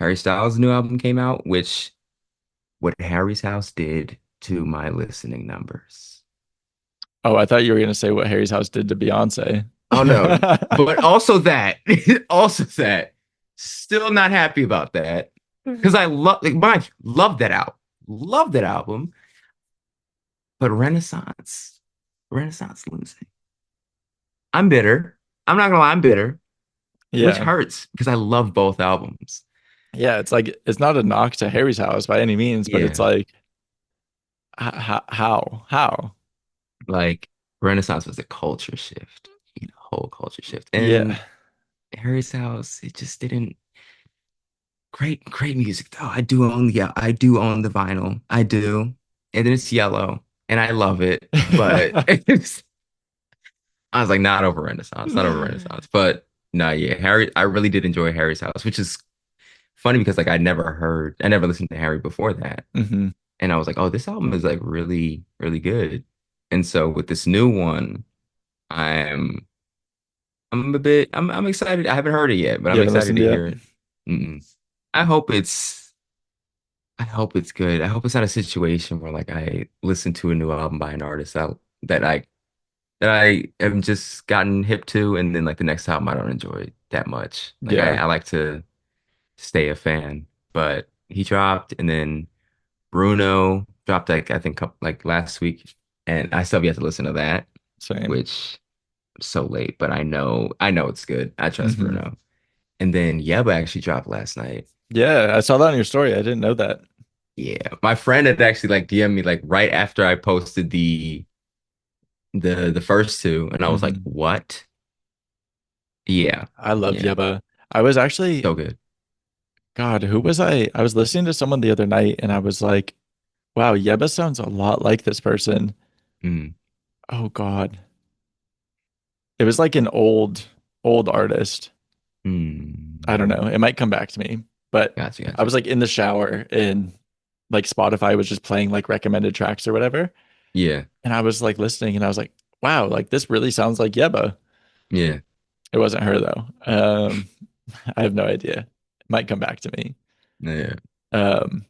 Harry Styles' new album came out, which what Harry's House did to my listening numbers. Oh, I thought you were gonna say what Harry's House did to Beyonce. Oh no, but also that, also that, still not happy about that because I love that album, love that album, but Renaissance losing. I'm bitter. I'm not gonna lie, I'm bitter, which Yeah. hurts because I love both albums. Yeah, it's like it's not a knock to Harry's House by any means, but it's Yeah, like how? like Renaissance was a culture shift, whole culture shift, Yeah. and Harry's House, it just didn't. great music though. I do own I do own the vinyl. I do. And then it's yellow and I love it. But I was like, not over Renaissance, not over Renaissance. But no, yeah, Harry, I really did enjoy Harry's House, which is funny because like I never listened to Harry before that. Hmm. And I was like, oh, this album is like really, really good. And so with this new one, I'm I'm excited. I haven't heard it yet, but You I'm haven't excited listened to yet? hear it. Mm-mm. I hope it's I hope it's good. I hope it's not a situation where like I listen to a new album by an artist that I that I am just gotten hip to, and then like the next album I don't enjoy it that much. Like Yeah, I like to stay a fan. But he dropped, and then Bruno dropped like I think like last week, and I still have yet to listen to that, same. which I'm so late, but I know it's good. I trust Hmm. Bruno. And then Yeba actually dropped last night. Yeah, I saw that on your story. I didn't know that. Yeah, my friend had actually like DM'd me like right after I posted the first two, and I was like, Hmm. "What?" Yeah, I love yeah, Yeba. I was actually, so good. God, who was I? I was listening to someone the other night and I was like, wow, Yeba sounds a lot like this person. Mm, Oh God. It was like an old artist. I don't mm. know. It might come back to me. But Gotcha, I gotcha. was like in the shower and like Spotify was just playing like recommended tracks or whatever. Yeah, And I was like listening and I was like, wow, like this really sounds like Yeba. yeah, It wasn't her though. I have no idea. It might come back to me. yeah. Um,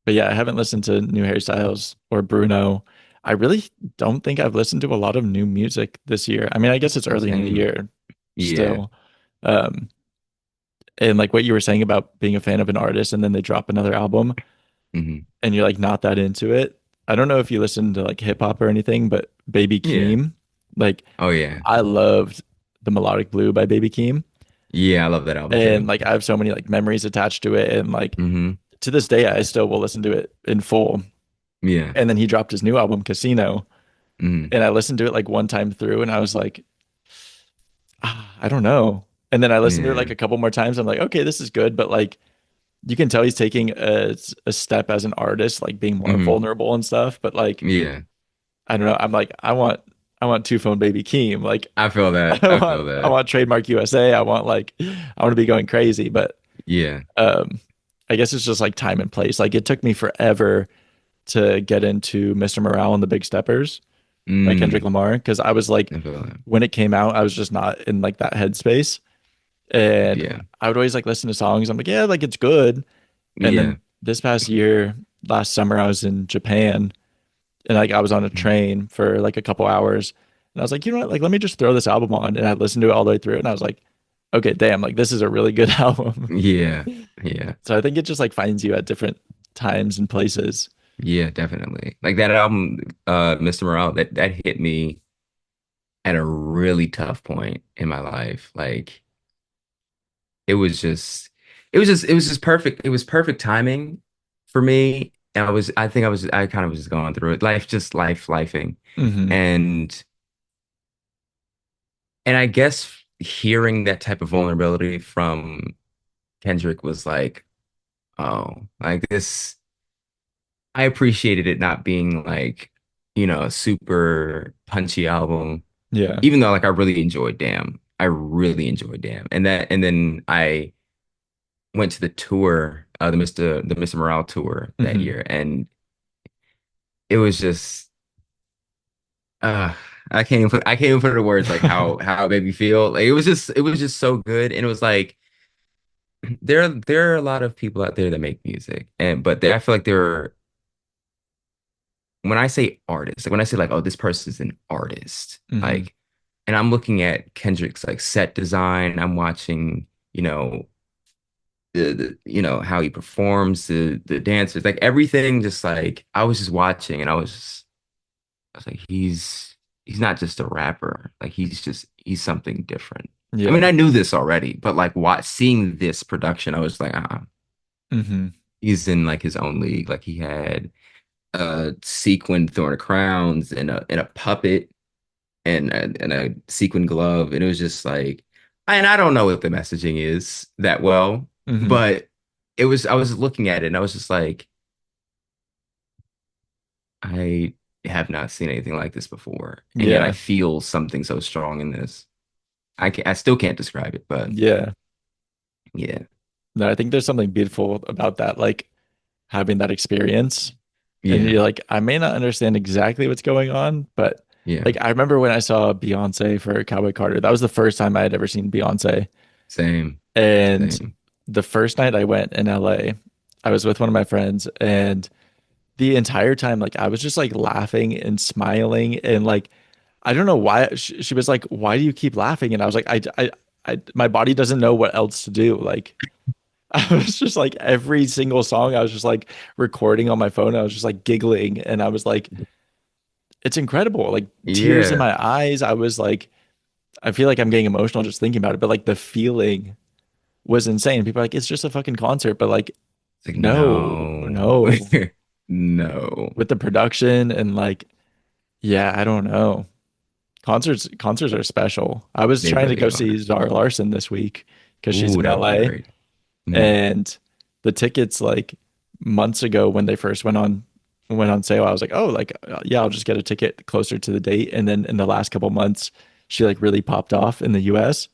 but yeah, I haven't listened to new Harry Styles or Bruno. I really don't think I've listened to a lot of new music this year. I mean, I guess it's early in the Same. year Yeah. still. Um, and like what you were saying about being a fan of an artist and then they drop another album Hmm. and you're like not that into it. I don't know if you listen to like hip hop or anything, but Baby Yeah. Keem, like Oh yeah. I loved the Melodic Blue by Baby Keem. Yeah, I love that album And too. like I have so many like memories attached to it. And like Hmm. to this day, I still will listen to it in full. Yeah. And then he dropped his new album, Casino. Hmm. And I listened to it like one time through and I was like, I don't know. And then I listened to it like Yeah. a couple more times. I'm like, okay, this is good. But like you can tell he's taking a step as an artist, like being more Hmm. vulnerable and stuff. But like, Yeah. I don't know. I'm like, I want Two Phone Baby Keem. Like, I feel that. I feel I that. want Trademark USA. I want to be going crazy. But Yeah. um, I guess it's just like time and place. Like, it took me forever to get into Mr. Morale and the Big Steppers by Kendrick Mm. Lamar because I was like, I feel that. when it came out, I was just not in like that headspace. And Yeah. I would always like listen to songs. I'm like, yeah, like it's good. And Yeah. then this past year, last summer, I was in Japan and like I was on a Mhm. train for like a couple hours. And I was like, you know what? Like, let me just throw this album on. And I listened to it all the way through. And I was like, okay, damn, like this is a really good album. Yeah. Yeah. So I think it just like finds you at different times and places. Yeah, definitely. Like that album, Mr. Morale, that hit me at a really tough point in my life. Like it was just it was just perfect. It was perfect timing for me. And I kind of was just going through it. Lifing. Hmm. And I guess hearing that type of vulnerability from Kendrick was like, oh, like this I appreciated it not being like, a super punchy album, Yeah. even though like I really enjoyed Damn. I really enjoyed Damn. And then I went to the tour, the Mr. Morale tour that Hmm. year, and it was just uh I can't even put it into words like how it made me feel. Like it was just so good. And it was like there are a lot of people out there that make music, and but I feel like there are when I say artist, like when I say like, oh, this person's an artist, Hmm. like, and I'm looking at Kendrick's like set design, I'm watching, how he performs, the dancers, like everything, just like I was just watching, and I was like, he's not just a rapper, like he's something different. I mean, Yeah. I knew this already, but like seeing this production, I was like, Hmm. he's in like his own league. Like he had sequined Thorn of Crowns and a puppet and a sequin glove, and it was just like, and I don't know what the messaging is that well, Hmm. but it was I was looking at it and I was just like, I have not seen anything like this before. And yet I Yeah. feel something so strong in this. I still can't describe it, but Yeah. yeah. No, I think there's something beautiful about that, like having that experience. And Yeah. you're like, I may not understand exactly what's going on, but Yeah. like I remember when I saw Beyonce for Cowboy Carter, that was the first time I had ever seen Beyonce. Same. And Same. the first night I went in LA, I was with one of my friends, and the entire time, like I was just like laughing and smiling, and like I don't know why she was like, "Why do you keep laughing?" And I was like, My body doesn't know what else to do." Like I was just like every single song, I was just like recording on my phone. I was just like giggling, and I was like, "It's incredible!" Like tears in Yeah. my eyes. I was like, I feel like I'm getting emotional just thinking about it, but like the feeling was insane. People are like, "It's just a fucking concert," but like, It's like, no, no. no, No. with the production and like, yeah, I don't know. Concerts are special. I was They trying to really go see are. Zara Larson this week because she's Ooh, in that would be LA, great. Mm. and the tickets like months ago when they first went on sale, I was like, oh, like yeah, I'll just get a ticket closer to the date. And then in the last couple months, she like really popped off in the US,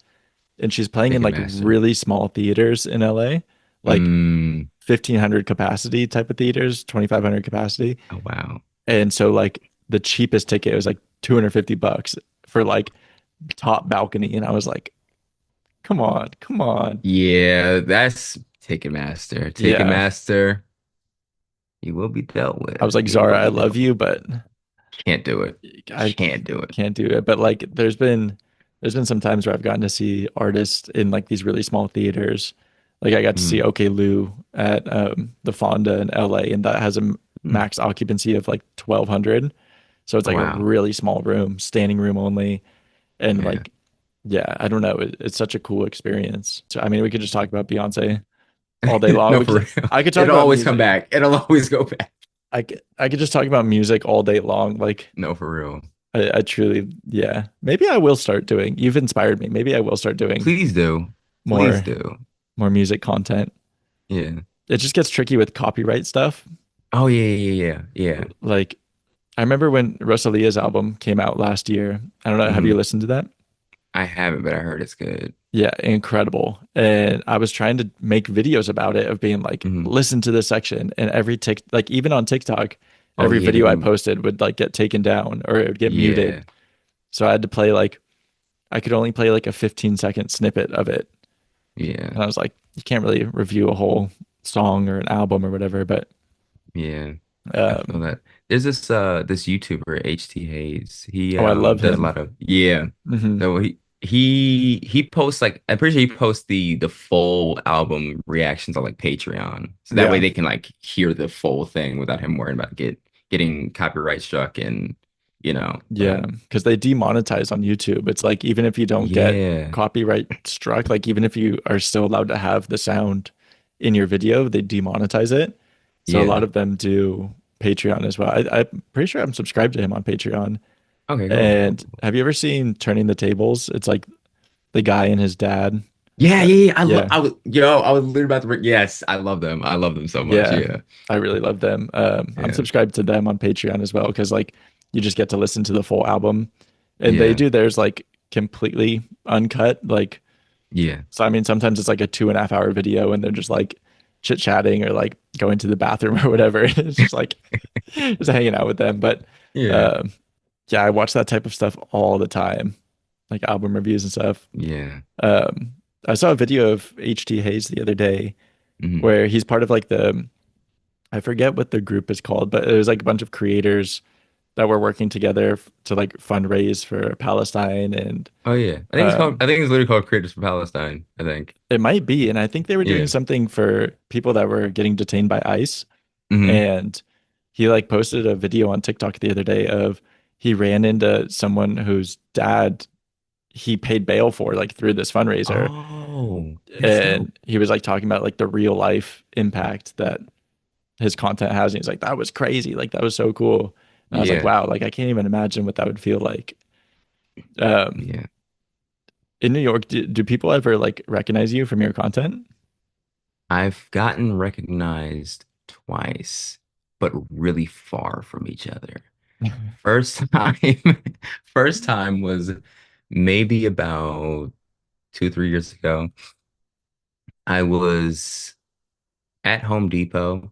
and she's playing in like Ticketmaster. really small theaters in LA, like Mm. 1,500 capacity type of theaters, 2,500 capacity. Oh, wow. And so like the cheapest ticket was like $250 for like top balcony. And I was like, come on, come on. Yeah, that's Ticketmaster. Yeah. Ticketmaster, you will be dealt I was with. like, You will Zara, I be love dealt with. you, but Can't do it. I Can't do it. can't do it. But like there's been some times where I've gotten to see artists in like these really small theaters. Like I got to see Mm. OK Lou at the Fonda in LA, and that has a Mm. max occupancy of like 1,200. So it's Oh, like a wow. really small room, standing room only. And Yeah. like, yeah, I don't know. It's such a cool experience. So, I mean, we could just talk about Beyonce all day long. No, We for could, real. I could talk It'll about always come music. back. It'll always go back. I could just talk about music all day long. Like No, for real. I truly, yeah. Maybe I will start doing. You've inspired me. Maybe I will start doing Please do. Please more do. more music content. Yeah. It just gets tricky with copyright stuff. Oh, yeah, yeah, yeah, yeah. Like I remember when Rosalia's album came out last year. I don't know, have you Hmm. listened to that? I haven't, but I heard it's good. Yeah, incredible. And I was trying to make videos about it of being like, Hmm. listen to this section. And every like even on TikTok, Oh, every yeah, video I posted would like get taken down or it would get muted. yeah, So I had to play like I could only play like a 15-second snippet of it. yeah, And I was like, you can't really review a whole song or an album or whatever, but yeah. I feel um that. There's this YouTuber, HT Hayes. He oh, I love does a him. lot of, yeah. Hmm. So he posts, like, I'm pretty sure he posts the full album reactions on like Patreon. So that way Yeah. they can like hear the full thing without him worrying about getting copyright struck and Yeah, but because they demonetize on YouTube. It's like even if you don't get yeah. copyright struck, like even if you are still allowed to have the sound in your video, they demonetize it. So a lot Yeah. of them do Patreon as well. I'm pretty sure I'm subscribed to him on Patreon. Okay, cool, cool, And cool. have you ever seen Turning the Tables? It's like the guy and his dad. Yeah, That, yeah, yeah. yeah, I was literally about to bring, yes, I love them. I love them so much. yeah, Yeah. I really love them. I'm Yeah. subscribed to them on Patreon as well because like you just get to listen to the full album, and they Yeah. do theirs like completely uncut. Like, Yeah. so I mean, sometimes it's like a 2.5 hour video, and they're just like chit chatting or like going to the bathroom or whatever. It's just like just hanging out with them. But Yeah. um, yeah, I watch that type of stuff all the time, like album reviews and stuff. Yeah. Um, I saw a video of HT Hayes the other day Hmm. where he's part of like I forget what the group is called, but it was like a bunch of creators that were working together to like fundraise for Palestine, and Oh yeah. um, I think it's literally called Creators for Palestine, I think. it might be. And I think they were doing Yeah. something for people that were getting detained by ICE. Hmm. And he like posted a video on TikTok the other day of he ran into someone whose dad he paid bail for like through this fundraiser. Oh, that's dope. And he was like talking about like the real life impact that his content has. And he's like, that was crazy. Like that was so cool. And I was like, Yeah. wow, like I can't even imagine what that would feel like. Um, Yeah. in New York, do people ever like recognize you from your content? I've gotten recognized twice, but really far from each other. First time, first time was maybe about 2, 3 years ago. I was at Home Depot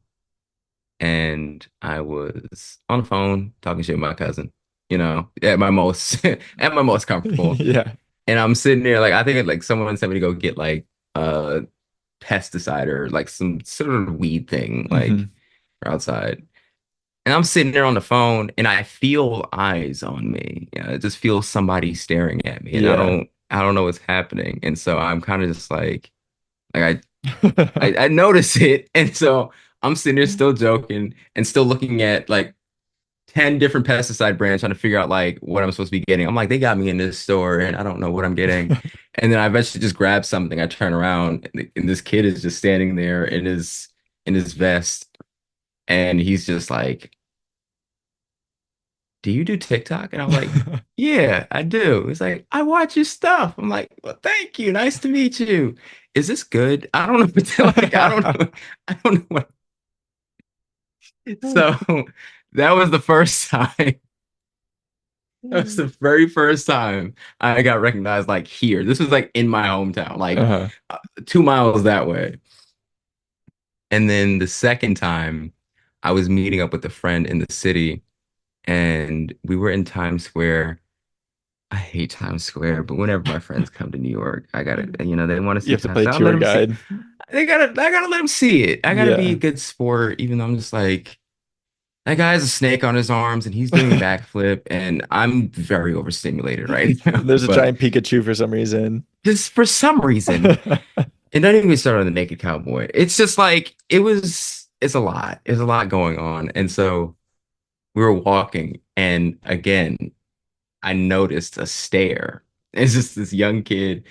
and I was on the phone talking shit with my cousin, at my most at my most comfortable. Yeah. And I'm sitting there like I think like someone sent me to go get like pesticide or like some sort of weed thing like Hmm. outside. And I'm sitting there on the phone and I feel eyes on me. I just feel somebody staring at me and I Yeah. don't I don't know what's happening. And so I'm kind of just like I notice it. And so I'm sitting there still joking and still looking at like 10 different pesticide brands trying to figure out like what I'm supposed to be getting. I'm like, they got me in this store and I don't know what I'm getting. And then I eventually just grab something. I turn around and this kid is just standing there in his vest and he's just like, do you do TikTok? And I'm like, yeah, I do. He's like, I watch your stuff. I'm like, well, thank you. Nice to meet you. Is this good? I don't know what to like. I don't know. I don't know what. So that was the first time. That was the very first time I got recognized like here. This was like in my hometown, like Uh-huh. 2 miles that way. And then the second time I was meeting up with a friend in the city and we were in Times Square. I hate Times Square, but whenever my friends come to New York, I gotta, they want to You see have to Times play Square. I'll let tour them see. guide. I gotta let them see it. I gotta be a Yeah. good sport, even though I'm just like, that guy has a snake on his arms and he's doing a backflip, and I'm very overstimulated right now. There's a But giant Pikachu for some reason. just for some reason, and don't even start on the Naked Cowboy. It's just like it's a lot. It's a lot going on. And so we were walking, and again, I noticed a stare. It's just this young kid,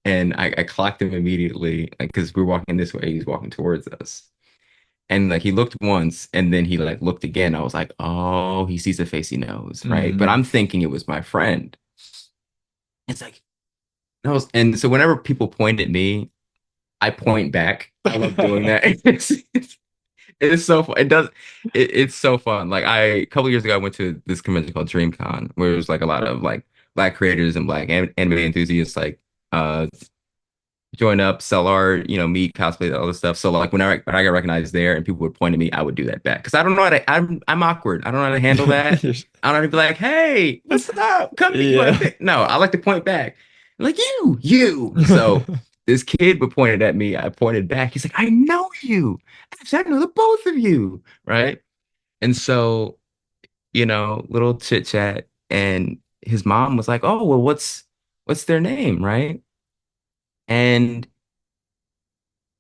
and I clocked him immediately, like because we are walking this way, he's walking towards us. And like he looked once and then he like looked again. I was like, oh, he sees the face he knows, right? But Hmm. I'm thinking it was my friend. It's like, no, and so whenever people point at me, I point back. I love doing that. It's so fun. It's so fun. Like a couple years ago, I went to this convention called DreamCon, where it was like a lot of like black creators and black anime enthusiasts like uh join up, sell art, meet, cosplay, all this stuff. So like when I got recognized there and people would point at me, I would do that back because I don't know how to. I'm awkward. I don't know how to handle that. I don't know how to be like, hey, what's up? Come get my Yeah. pic. No, I like to point back, like you. So this kid would point it at me. I pointed back. He's like, I know you. Actually, I know the both of you, right? And so little chit chat, and his mom was like, oh well, what's their name, right? And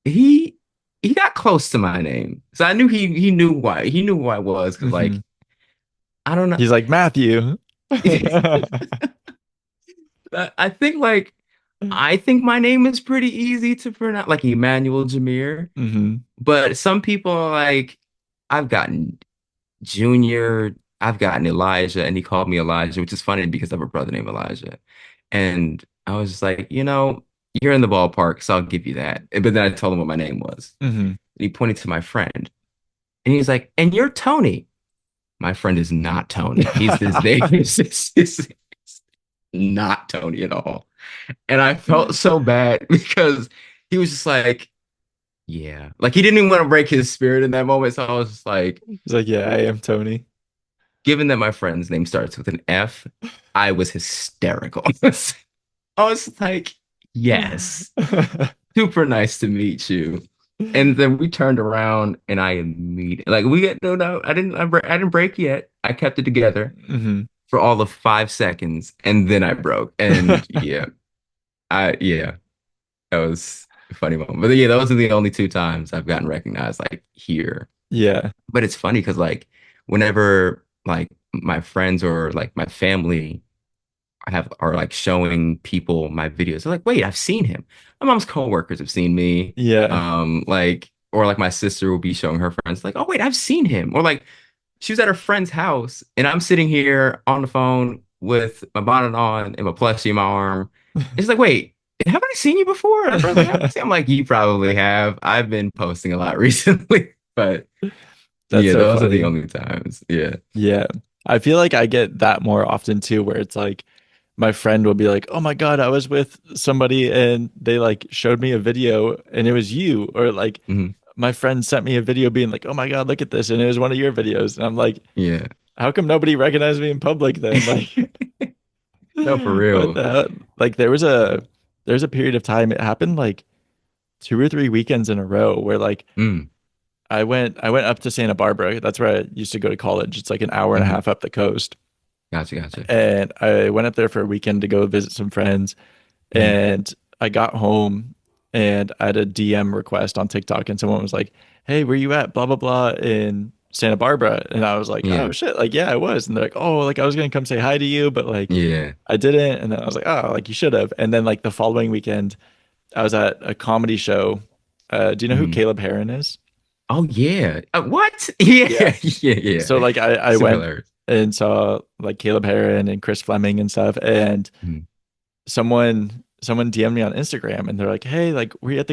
he he got close to my name. So I knew he knew why. He knew who I was because Hmm. like I don't know. He's like, Matthew. I think like I think my name is pretty easy to pronounce, like Emmanuel Jamir. Hmm. But some people are like, I've gotten Junior, I've gotten Elijah, and he called me Elijah, which is funny because I have a brother named Elijah. And I was just like, you're in the ballpark, so I'll give you that. But then I told him what my name was. Hmm. And he pointed to my friend. And he's like, and you're Tony. My friend is not Tony. He's this they is not Tony at all. And I felt so bad because he was just like, yeah. Like he didn't even want to break his spirit in that moment. So I was just like, He's like, yeah, I am Tony. given that my friend's name starts with an F, I was hysterical. I was like, yes, super nice to meet you. And then we turned around and I immediately like we get no, I didn't break yet. I kept it together Hmm. for all of 5 seconds and then I broke. And yeah, that was a funny moment. But yeah, those are the only two times I've gotten recognized like here. Yeah. But it's funny because like whenever like my friends or like my family are like showing people my videos. They're like, wait, I've seen him. My mom's coworkers have seen me. Yeah. Like, or like my sister will be showing her friends, like, oh wait, I've seen him. Or like she was at her friend's house and I'm sitting here on the phone with my bonnet on and my plushie in my arm. And she's like, wait. have I seen you before? And brother, have I seen? I'm like, you probably have. I've been posting a lot recently, but That's yeah, so those are the funny. only times. Yeah. Yeah. I feel like I get that more often too, where it's like my friend will be like, "Oh my God, I was with somebody and they like showed me a video and it was you." Or like Mhm. my friend sent me a video being like, "Oh my God, look at this." And it was one of your videos. And I'm like, Yeah. "How come nobody recognized me in public then?" Like, No, for what real. the hell? Like there's a period of time it happened like 2 or 3 weekends in a row where like Mm. I went up to Santa Barbara. That's where I used to go to college. It's like an hour and a Hmm. half up the coast. Gotcha, gotcha. And I went up there for a weekend to go visit some friends. Hmm. And I got home and I had a DM request on TikTok, and someone was like, "Hey, where you at? Blah blah blah in Santa Barbara." And I was like, "Oh Yeah. shit!" Like, yeah, I was. And they're like, "Oh, like I was gonna come say hi to you, but like Yeah. I didn't." And then I was like, "Oh, like you should have." And then like the following weekend, I was at a comedy show. Do you know who Hmm. Caleb Heron is? Oh yeah. What? Yeah. Yeah. Yeah. Yeah. So like I Super went hilarious. and saw like Caleb Heron and Chris Fleming and stuff, and Mhm. someone DM'd me on Instagram and they're like, "Hey, like were you at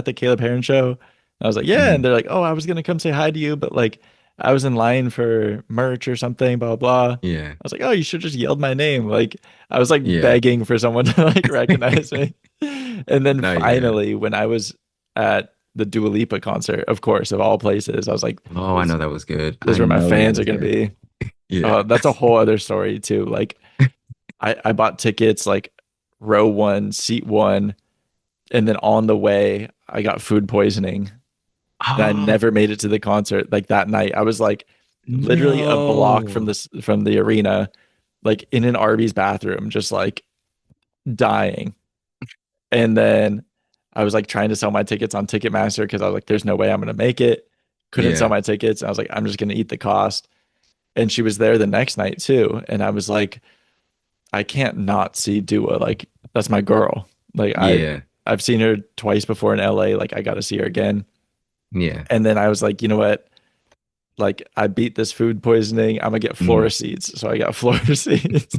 the Caleb Heron show?" And I was like, "Yeah." And Mhm. they're like, "Oh, I was gonna come say hi to you, but like I was in line for merch or something, blah blah." I Yeah. was like, "Oh, you should just yelled my name." Like I was like Yeah. begging for someone to like recognize me. And then No, yeah. finally, when I was at the Dua Lipa concert, of course, of all places, I was like, Oh, I know that was good. this is I where my know that fans are was gonna good. be." Yeah. That's a whole other story too. Like I bought tickets like row one, seat one, and then on the way I got food poisoning and I Oh, never made it to the concert. Like that night, I was like literally a block from no. this from the arena, like in an Arby's bathroom, just like dying. And then I was like trying to sell my tickets on Ticketmaster because I was like, there's no way I'm gonna make it. Couldn't sell Yeah. my tickets. I was like, I'm just gonna eat the cost. And she was there the next night too. And I was like, I can't not see Dua. Like that's my girl. Like Yeah. I've seen her twice before in LA. Like I got to see her again. Yeah. And then I was like, you know what? Like I beat this food poisoning. I'm gonna get floor Mhm. seats. So I got floor seats.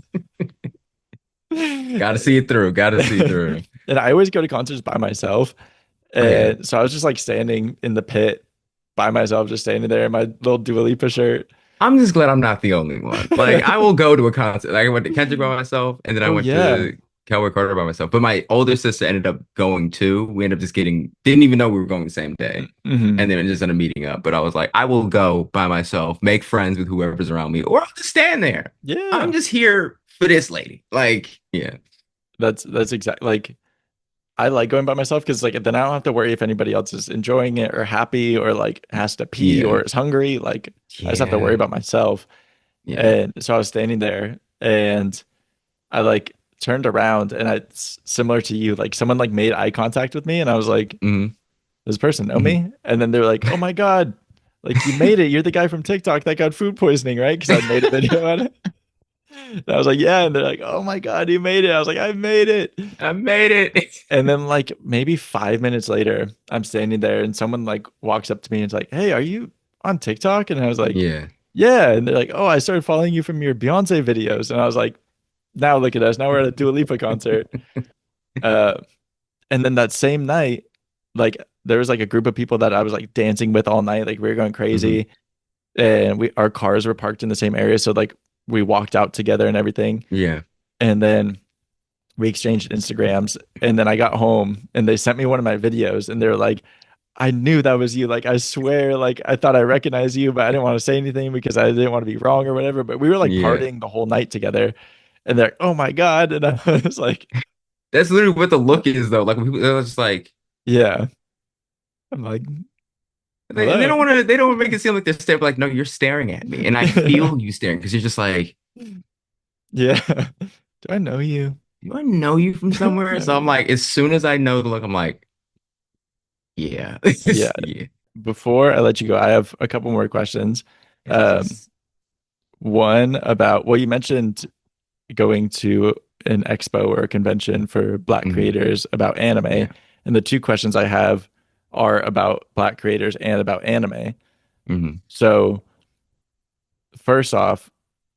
Gotta see And it through. Gotta see it through. I always go to concerts by myself. Oh yeah. And so I was just like standing in the pit by myself, just standing there in my little Dua Lipa shirt. I'm just glad I'm not the only one. Like I will go to a concert. Like I went to Kendrick by myself, and then I Oh went yeah. to Cowboy Carter by myself. But my older sister ended up going too. We ended up just getting didn't even know we were going the same day. Hmm. And then it just ended up meeting up. But I was like, I will go by myself, make friends with whoever's around me, or I'll just stand there. I'm Yeah. just here for this lady. Like, yeah. That's exactly like I like going by myself because like then I don't have to worry if anybody else is enjoying it or happy or like has to pee Yeah. or is hungry. Like I just have to worry Yeah. about myself. Yeah. And so I was standing there and I like turned around and similar to you, like someone like made eye contact with me and I was like, Hmm. does this person know Hmm. me? And then they're like, oh my God, like you made it. You're the guy from TikTok that got food poisoning, right? Because I'd made a video on it. And I was like, yeah. And they're like, oh my God, you made it. I was like, I made it. I made it. And then like maybe 5 minutes later, I'm standing there and someone like walks up to me and is like, "Hey, are you on TikTok?" And I was like, Yeah. "Yeah." And they're like, "Oh, I started following you from your Beyonce videos." And I was like, "Now look at us. Now we're at a Dua Lipa concert." Uh, and then that same night, like there was like a group of people that I was like dancing with all night. Like we were going Hmm. crazy, and we our cars were parked in the same area, so like we walked out together and everything. Yeah. And then we exchanged Instagrams, and then I got home and they sent me one of my videos, and they were like, I knew that was you. Like, I swear, like, I thought I recognized you, but I didn't want to say anything because I didn't want to be wrong or whatever. But we were like Yeah. partying the whole night together. And they're like, oh my God. And I was like, That's literally what the look is though. Like when people they're just like yeah. I'm like, they hello. they don't make it seem like they're staring, but like, no, you're staring at me. And I feel you staring because you're just like, Yeah. Do I know you? do I know you from Do I somewhere? know So I'm you? like, as soon as I know the look, I'm like, yeah. Yeah. Yeah. Before I let you go, I have a couple more questions. Yes, yes, Um, yes. one about, well, you mentioned going to an expo or a convention for Black Hmm. creators about anime. Yeah. And the two questions I have are about Black creators and about anime. Hmm. So, first off,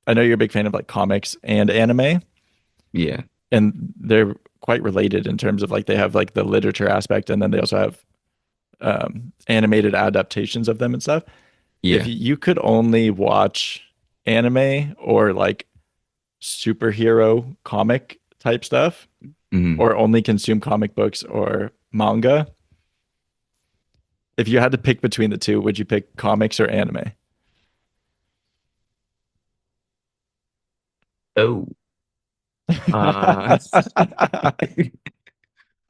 I know you're a big fan of like comics and anime, Yeah. and they're quite related in terms of like they have like the literature aspect and then they also have animated adaptations of them and stuff. If Yeah. you could only watch anime or like superhero comic type stuff Hmm. or only consume comic books or manga, if you had to pick between the two, would you pick comics or anime? Oh. Uh,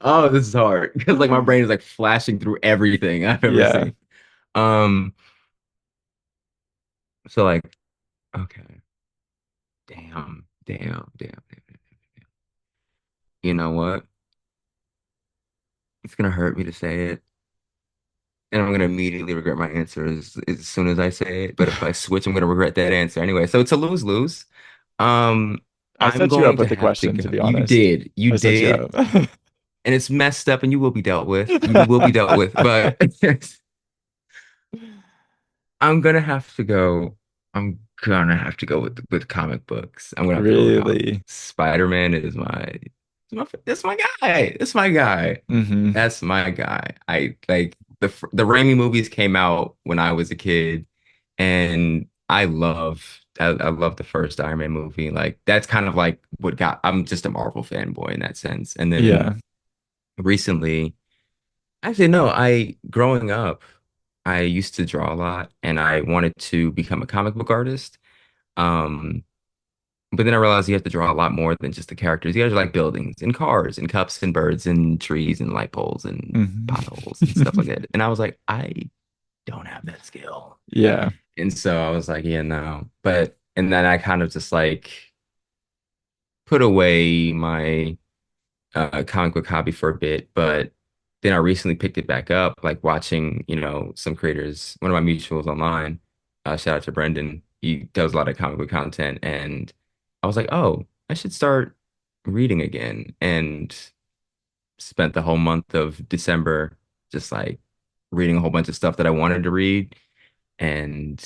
oh, this is hard because like my brain is like flashing through everything I've ever Yeah, seen. Um, so like, okay, damn. You know what? It's gonna hurt me to say it, and I'm gonna immediately regret my answer as soon as I say it. But if I switch, I'm gonna regret that answer anyway. So it's a lose-lose. I I'm set you up going with to the have to question, go. to be You honest. did, you I set you did, up. and it's messed up, and you will be dealt with. You will be dealt with. But I'm gonna have to go. I'm gonna have to go with comic books. I'm gonna have to go with comic books. Really? Spider-Man is that's my guy. That's my guy. Hmm. That's my guy. I like the Raimi movies came out when I was a kid, and I love the first Iron Man movie. Like that's kind of like what got I'm just a Marvel fanboy in that sense. And then Yeah. recently, actually no, I growing up, I used to draw a lot and I wanted to become a comic book artist. Um, but then I realized you have to draw a lot more than just the characters. You gotta draw like buildings and cars and cups and birds and trees and light poles and Hmm. potholes and stuff like that. And I was like, I don't have that skill. Yeah. And so I was like, yeah, no. But and then I kind of just like put away my comic book hobby for a bit, but then I recently picked it back up, like watching, some creators, one of my mutuals online, shout out to Brendan. He does a lot of comic book content, and I was like, oh, I should start reading again, and spent the whole month of December just like reading a whole bunch of stuff that I wanted to read and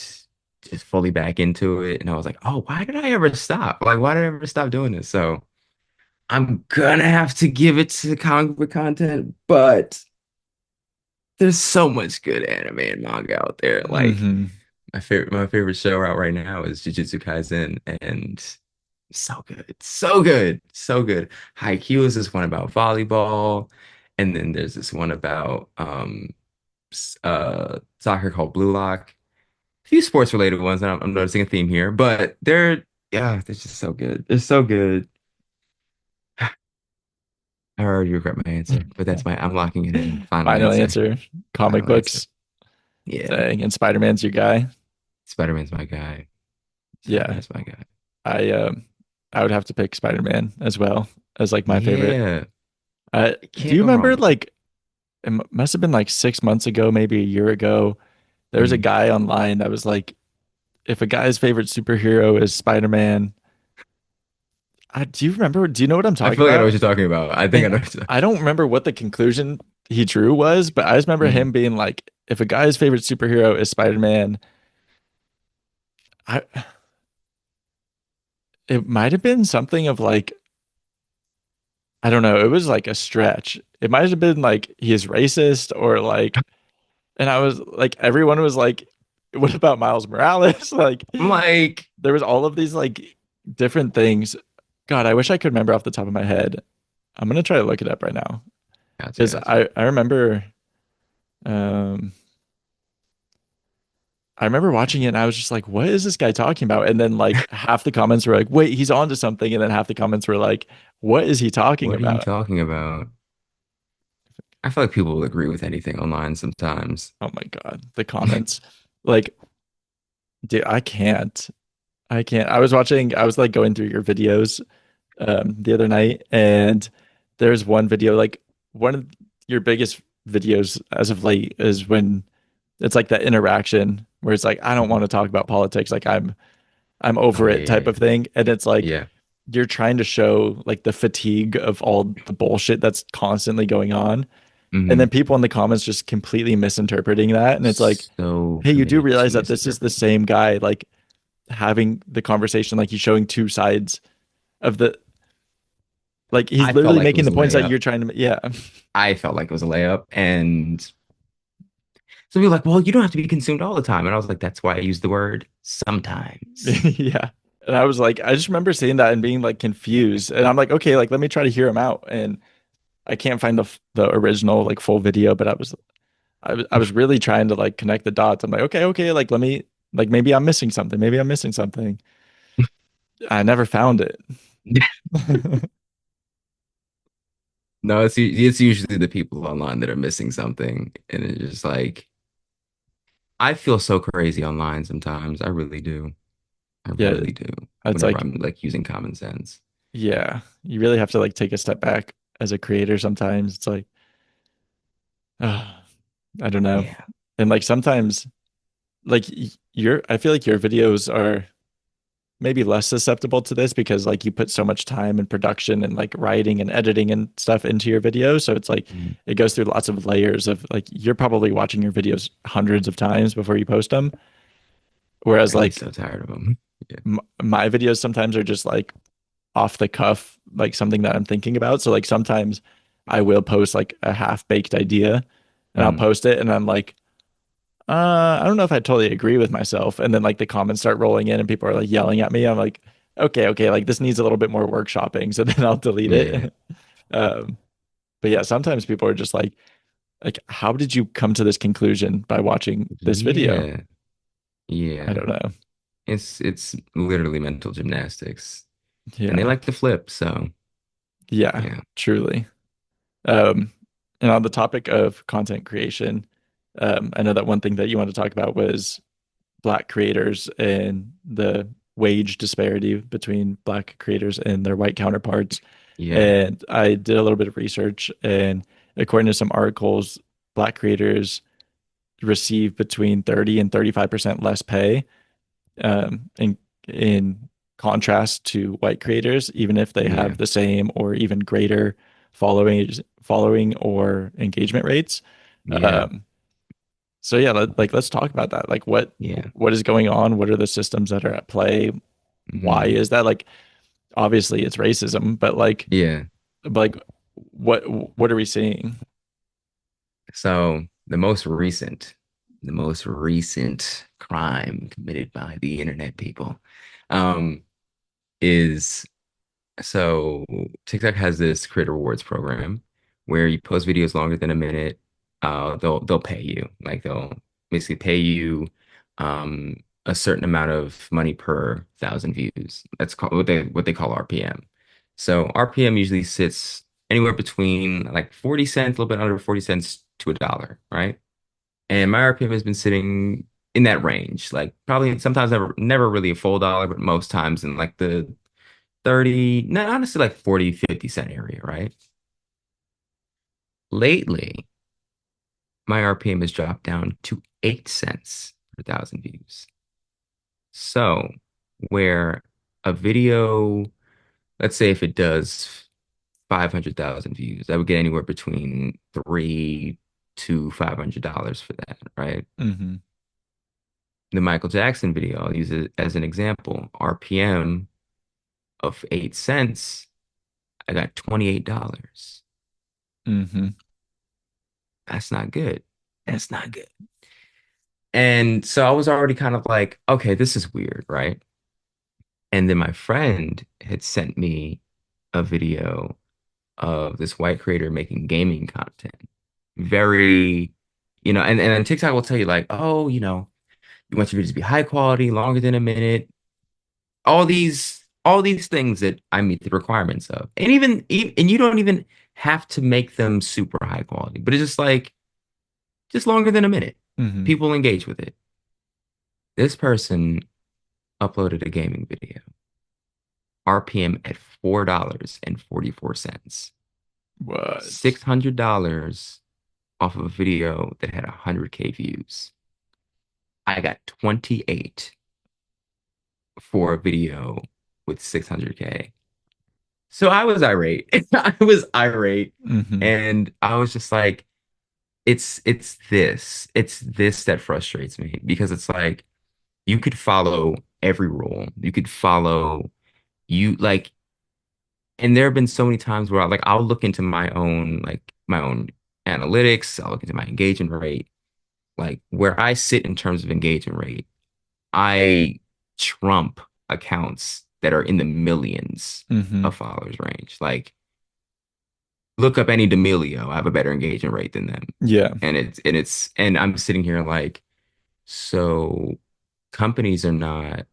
just fully back into it. And I was like, oh, why did I ever stop? Like, why did I ever stop doing this? So I'm gonna have to give it to comic book content, but there's so much good anime and manga out there. Like Hmm. my favorite show out right now is Jujutsu Kaisen, and so good, so good, so good. Haikyuu is this one about volleyball, and then there's this one about soccer called Blue Lock. A few sports related ones, and I'm noticing a theme here, but they're just so good. They're so good. I already regret my answer, but I'm locking it in. Final Final answer. answer. Comic Final answer. books. Yeah. Dang. And Spider-Man's your guy. Spider-Man's my guy. Yeah. Spider-Man's my guy. I I would have to pick Spider-Man as well as like my favorite. Yeah. Do Can't you go wrong remember with it. like must have been like 6 months ago, maybe a year ago. There was a Mhm. guy online that was like, if a guy's favorite superhero is Spider-Man, do you remember? Do you know what I'm I talking feel like I know what about? you're talking about. I think I And know what you're talking I don't remember what the conclusion he drew was, but I just remember about. him being like, if a guy's favorite superhero is Spider-Man, I it might have been something of like, I don't know, it was like a stretch. It might have been like he is racist or like, and I was like, everyone was like, what about Miles Morales? Like, I'm like, there was all of these like different things. God, I wish I could remember off the top of my head. I'm gonna try to look it up right now gotcha, because gotcha. I remember um I remember watching it and I was just like, what is this guy talking about? And then like half the comments were like, wait, he's on to something, and then half the comments were like, what is he talking What are you about? talking about? I feel like people will agree with anything online sometimes. Oh my God, the comments. Like, dude, I can't. I can't. I was like going through your videos the other night, and there's one video, like one of your biggest videos as of late is when it's like that interaction where it's like, I don't want Mhm. to talk about politics, like I'm Oh over yeah, it type yeah, of thing. And it's like yeah. you're trying to show like the fatigue of all the bullshit that's constantly going on. And then Hmm. people in the comments just completely misinterpreting that. And it's like, So hey, you do committed to realize that this is the misinterpreting. same guy, like having the conversation, like he's showing two sides of the Like he's I felt literally like it making was the a points that layup. you're trying to. Yeah, I felt like it was a layup. And some people were like, well, you don't have to be consumed all the time. And I was like, that's why I use the word sometimes. yeah. And I was like, I just remember seeing that and being like confused. And I'm like, okay, like let me try to hear him out. And I can't find the original like full video, but I was really trying to like connect the dots. I'm like, okay, like let me like maybe I'm missing something. Maybe I'm missing something. I never found it. No, it's usually the people online that are missing something. And it's just like, I feel so crazy online sometimes. I really do. I Yeah, really do. it's Whenever like I'm like using common sense. yeah, you really have to like take a step back as a creator sometimes. It's like I don't know. Yeah. And like sometimes like your I feel like your videos are maybe less susceptible to this because like you put so much time and production and like writing and editing and stuff into your videos. So it's like Mm. it goes through lots of layers of like you're probably watching your videos hundreds of times before you post them. Whereas I get like so tired of them. Yeah. my videos sometimes are just like off the cuff, like something that I'm thinking about. So like sometimes I will post like a half baked idea and I'll Mm. post it and I'm like, I don't know if I totally agree with myself. And then like the comments start rolling in and people are like yelling at me. I'm like, okay, like this needs a little bit more workshopping. So then I'll delete Yeah. it. Um, but yeah, sometimes people are just like, how did you come to this conclusion by watching this video? Yeah. I Yeah. don't know. It's literally mental gymnastics. And they Yeah. like to flip, so Yeah, yeah. truly. Um, and on the topic of content creation, I know that one thing that you want to talk about was Black creators and the wage disparity between Black creators and their white counterparts. Yeah. And I did a little bit of research, and according to some articles, Black creators receive between 30 and 35% less pay, in contrast to white creators, even if they Yeah. have the same or even greater following or engagement rates. Yeah. Um, so yeah, let's talk about that. Like Yeah. what is going on? What are the systems that are at play? Why Mhm. is that? Like obviously it's racism, Yeah. but like what what are we seeing? So the most recent crime committed by the internet people, um, is so TikTok has this creator rewards program where you post videos longer than a minute, they'll pay you. Like they'll basically pay you a certain amount of money per thousand views. That's called what they call RPM. So RPM usually sits anywhere between like 40 cents, a little bit under 40 cents to a dollar, right? And my RPM has been sitting in that range, like probably sometimes never really a full dollar, but most times in like the 30, no, honestly, like 40, 50 cent area, right? Lately, my RPM has dropped down to 8 cents per thousand views. So, where a video, let's say if it does 500,000 views, I would get anywhere between $300 to $500 for that, right? Hmm. The Michael Jackson video, I'll use it as an example. RPM of 8 cents, I got $28. Hmm. That's not good. That's not good. And so I was already kind of like, okay, this is weird, right? And then my friend had sent me a video of this white creator making gaming content. Very, and then TikTok will tell you like, oh, you want your videos to be high quality, longer than a minute, all these things that I meet the requirements of. And and you don't even have to make them super high quality, but it's just like just longer than a minute. Hmm. People engage with it. This person uploaded a gaming video, RPM at $4.44. What? $600 off of a video that had 100K views. I got 28 for a video with 600K. So I was irate. I was irate. Hmm. And I was just like, it's this that frustrates me because it's like you could follow every rule. You could follow you like and there have been so many times where I'll look into my own analytics, I'll look into my engagement rate, like where I sit in terms of engagement rate, I trump accounts that are in the millions Hmm. of followers range. Like look up any D'Amelio, I have a better engagement rate than them. Yeah. And I'm sitting here like, so companies are not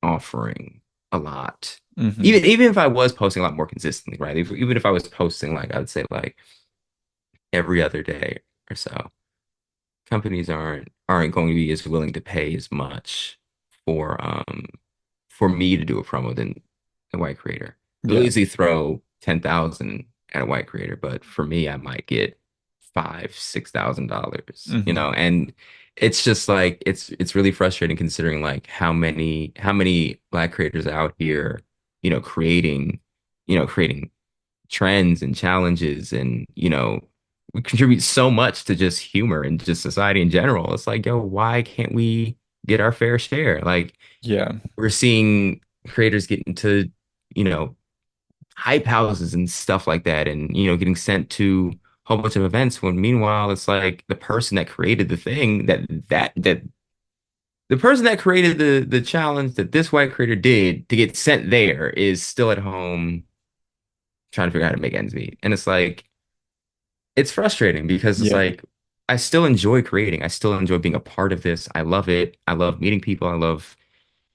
offering a lot. Hmm. Even if I was posting a lot more consistently, right? Even if I was posting like I would say like every other day or so, companies aren't going to be as willing to pay as much for for me to do a promo than a white creator. They'll Yeah. easily throw 10,000 at a white creator, but for me, I might get $5,000, $6,000, you Hmm. know, and it's just like it's really frustrating considering like how many black creators out here, creating trends and challenges and we contribute so much to just humor and just society in general. It's like, yo, why can't we get our fair share? Like Yeah. we're seeing creators get into, you know, hype houses and stuff like that and getting sent to a whole bunch of events when meanwhile it's like the person that created the thing that the person that created the challenge that this white creator did to get sent there is still at home trying to figure out how to make ends meet. And it's like it's frustrating because it's Yeah. like I still enjoy creating. I still enjoy being a part of this. I love it. I love meeting people. I love,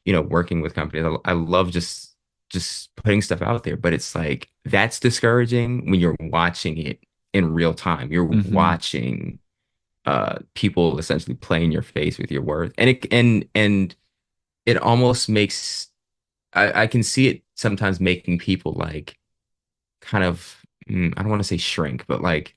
working with companies. I love just putting stuff out there. But it's like that's discouraging when you're watching it in real time. You're Hmm. watching people essentially play in your face with your worth. And it almost makes I can see it sometimes making people like kind of I don't want to say shrink, but like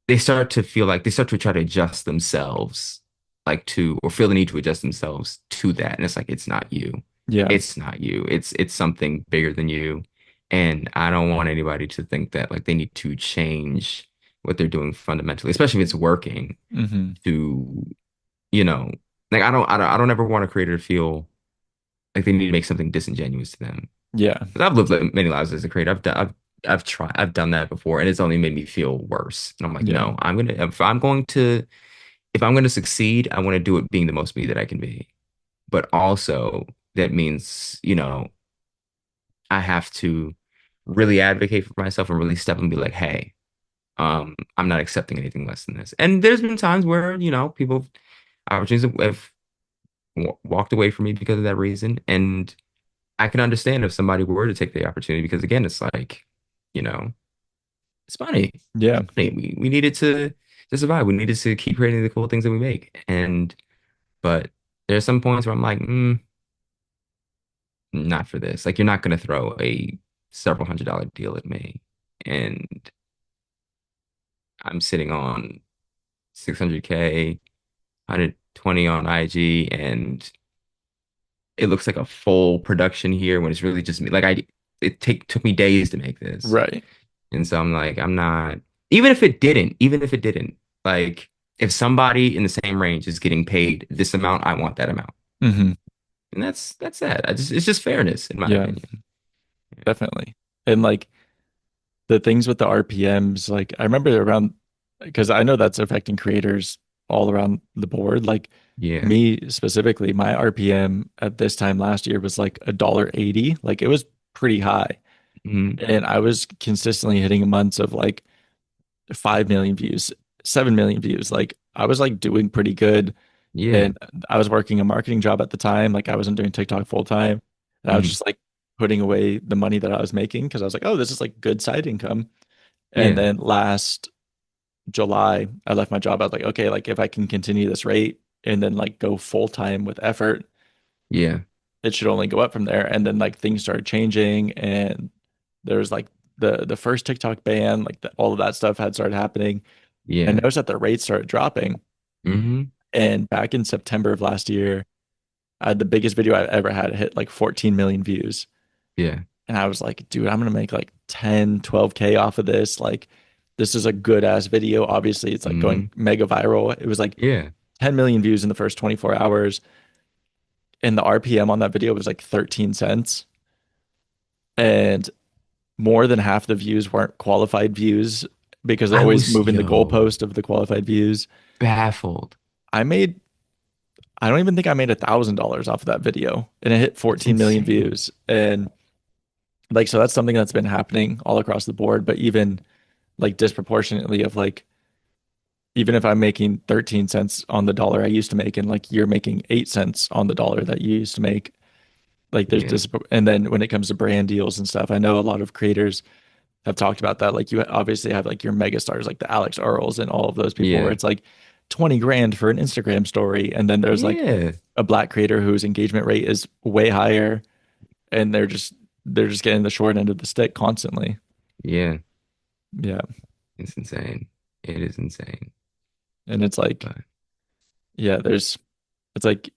they start to try to adjust themselves like to or feel the need to adjust themselves to that. And it's like it's not you. Yeah. It's not you. It's something bigger than you. And I don't want anybody to think that like they need to change what they're doing fundamentally, especially if it's working Hmm. to, you know, like I don't ever want a creator to feel like they need to make something disingenuous to them. Yeah. 'Cause I've lived like, many lives as a creator. I've done that before, and it's only made me feel worse. And I'm like, Yeah. no, if I'm gonna succeed, I want to do it being the most me that I can be. But also that means, I have to really advocate for myself and really step and be like, hey, I'm not accepting anything less than this. And there's been times where, people opportunities have walked away from me because of that reason. And I can understand if somebody were to take the opportunity because again, it's like, you know, it's money. Yeah. It's money. We needed to survive. We needed to keep creating the cool things that we make. But there's some points where I'm like, not for this. Like you're not gonna throw a several $100 deal at me. And I'm sitting on 600K, 120 on IG, and it looks like a full production here when it's really just me. Like took me days to make this. Right. And so I'm like, I'm not, even if it didn't, like if somebody in the same range is getting paid this amount, I want that amount. Hmm. And that's that. It's just fairness, in my Yeah, opinion. definitely. And like the things with the RPMs, like I remember around because I know that's affecting creators all around the board. Like Yeah. me specifically, my RPM at this time last year was like $1.80. Like it was pretty high. Hmm. And I was consistently hitting months of like 5 million views, 7 million views. Like I was like doing pretty good. Yeah. And I was working a marketing job at the time. Like I wasn't doing TikTok full time. And I was Hmm. just like putting away the money that I was making because I was like, oh, this is like good side income. And Yeah. then last July, I left my job. I was like, okay, like if I can continue this rate and then like go full time with effort, Yeah. it should only go up from there. And then like things started changing and there was like the first TikTok ban, like all of that stuff had started happening. I Yeah. noticed that the rates started dropping. Hmm. And back in September of last year, I had the biggest video I've ever had hit like 14 million views. Yeah. And I was like, dude, I'm gonna make like 10, 12K off of this. Like, this is a good ass video. Obviously, it's like Hmm. going mega viral. It was like Yeah. 10 million views in the first 24 hours. And the RPM on that video was like 13 cents. and more than half the views weren't qualified views because they're I always was, moving the yo, goalpost of the qualified views. baffled. I made, I don't even think I made $1,000 off of that video, and it hit That's 14 million insane. views. And like, so that's something that's been happening all across the board, but even like disproportionately of like, even if I'm making 13 cents on the dollar I used to make, and like you're making 8 cents on the dollar that you used to make, like there's Yeah, this, and then when it comes to brand deals and stuff, I know a lot of creators have talked about that. Like you obviously have like your mega stars, like the Alex Earls and all of those people, where yeah, it's like 20 grand for an Instagram story, and then there's like yeah, a black creator whose engagement rate is way higher, and they're just getting the short end of the stick constantly. yeah. Yeah, It's insane. It is insane. and it's like, But yeah, it's like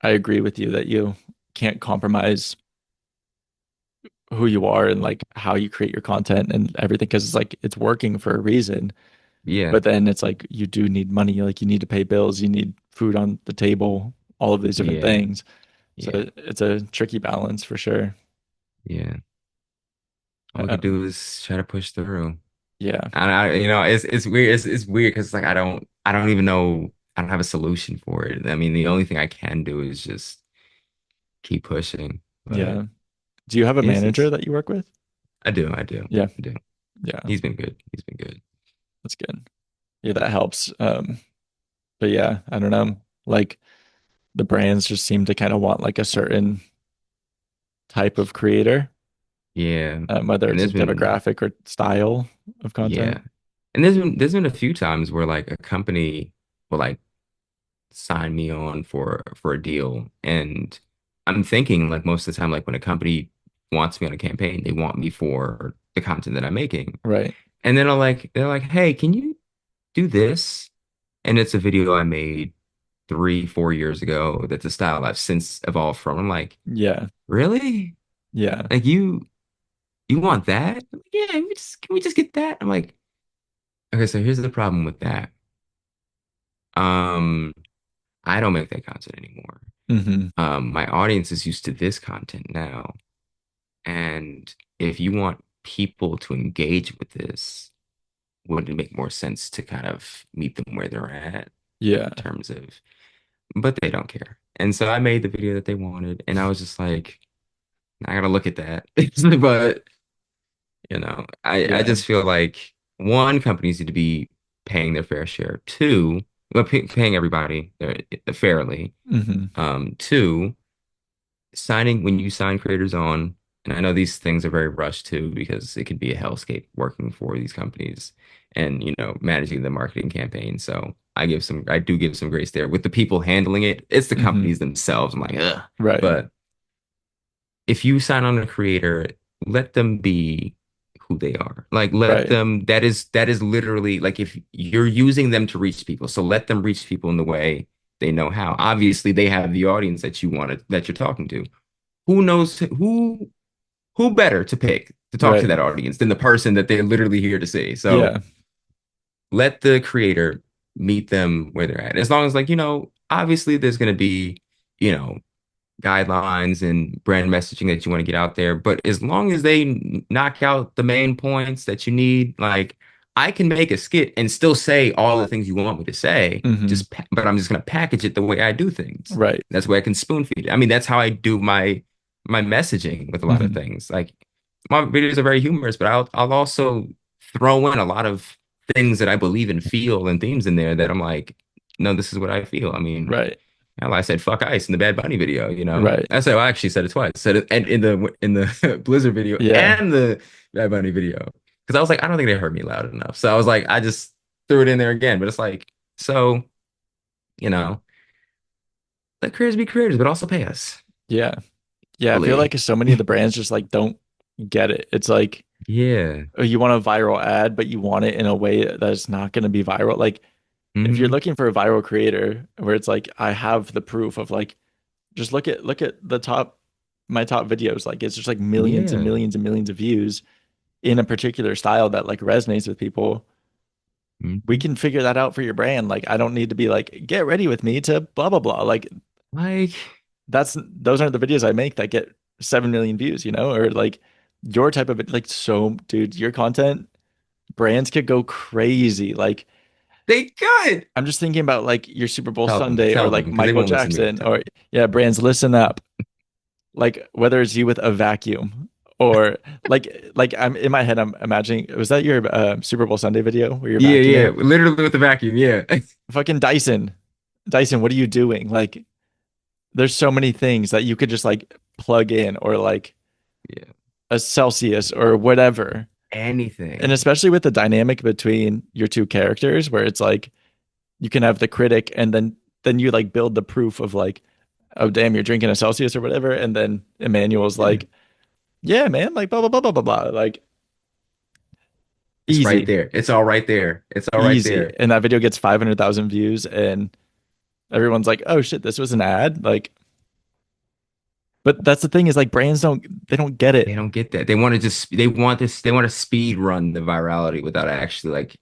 I agree with you that you can't compromise who you are and like how you create your content and everything because it's like it's working for a reason. yeah, But then it's like you do need money, like you need to pay bills, you need food on the table, all of these different yeah, things. So yeah, it's a tricky balance for sure. yeah. All we could Um, do is try to push through. yeah, And it's weird. It's weird because like I don't even know. I don't have a solution for it. I mean, the only thing I can do is just keep pushing. But yeah. Do you have a manager it's that you work with? I Yeah, do. yeah, He's been good. He's been good. that's good. Yeah, that helps. But yeah, I don't know. Like the brands just seem to kind of want like a certain type of creator, Yeah. whether And it's a there's been demographic or style of yeah. content. And there's been a few times where like a company will like sign me on for a deal. And I'm thinking like most of the time, like when a company wants me on a campaign, they want me for the content that I'm making. Right. And then they're like, hey, can you do this? And it's a video I made 3, 4 years ago. That's a style I've since evolved from. I'm like, Yeah. really? Yeah. Like you want that? I'm like, yeah, can we just get that? I'm like, okay, so here's the problem with that. Um, I don't make that content anymore. Hmm. My audience is used to this content now. And if you want people to engage with this, wouldn't it make more sense to kind of meet them where they're at Yeah. in terms of, but they don't care. And so I made the video that they wanted, and I was just like, I gotta look at that. But, I Yeah. just feel like one, companies need to be paying their fair share. Two, well, paying everybody fairly. Hmm. Two, signing when you sign creators on, and I know these things are very rushed too because it could be a hellscape working for these companies and managing the marketing campaign. So I do give some grace there with the people handling it. It's the Hmm. companies themselves. I'm like, ugh. Right. But if you sign on a creator, let them be who they are. Like let Right. them, that is literally like if you're using them to reach people, so let them reach people in the way they know how. Obviously, they have the audience that you're talking to. Who knows who better to pick to talk to Right. that audience than the person that they're literally here to see? So Yeah. let the creator meet them where they're at. As long as like, obviously there's gonna be, you know, guidelines and brand messaging that you want to get out there. But as long as they knock out the main points that you need, like I can make a skit and still say all the things you want me to say, Hmm. but I'm just gonna package it the way I do things. Right. That's why I can spoon feed it. I mean, that's how I do my messaging with a lot of Hmm. things. Like my videos are very humorous, but I'll also throw in a lot of things that I believe and feel and themes in there that I'm like, no, this is what I feel. I mean, Right. hell, I said fuck ice in the Bad Bunny video, you know. Right. I said well, I actually said it twice. Said it and in the Blizzard video Yeah. and the Bad Bunny video. Because I was like, I don't think they heard me loud enough. So I was like, I just threw it in there again. But it's like, so, you know, let creators be creators, but also pay us Yeah. Yeah. I feel fully. like so many of the brands just like don't get it. It's like, Yeah. oh, you want a viral ad, but you want it in a way that's not going to be viral. Like if you're Hmm. looking for a viral creator where it's like, I have the proof of like, just look at the my top videos. Like it's just like millions and Yeah. millions and millions of views in a particular style that like resonates with people. We Hmm. can figure that out for your brand. Like I don't need to be like, get ready with me to blah blah blah. Like Like, those aren't the videos I make that get 7 million views, or like your type of it, like so, dude, your content, brands could go crazy. Like They could I'm just thinking about like your Super Bowl Sunday or tell them, like because they Michael won't listen to me. Jackson Tell or them. yeah, brands listen up. Like whether it's you with a vacuum or like I'm in my head I'm imagining was that your Super Bowl Sunday video where you're Yeah, yeah, vacuuming? literally with the vacuum. Yeah, Fucking Dyson. Dyson, what are you doing? Like there's so many things that you could just like plug in or like yeah, a Celsius or whatever. And anything. especially with the dynamic between your two characters where it's like you can have the critic and then you like build the proof of like oh damn you're drinking a Celsius or whatever and then Emmanuel's Yeah. like yeah man like blah blah blah blah blah blah like It's right easy there. It's all right there. It's all right easy there. and that video gets 500,000 views and everyone's like oh shit this was an ad like but that's the thing is like brands don't get They it. don't get that. They want to just they want to speed run the virality without actually like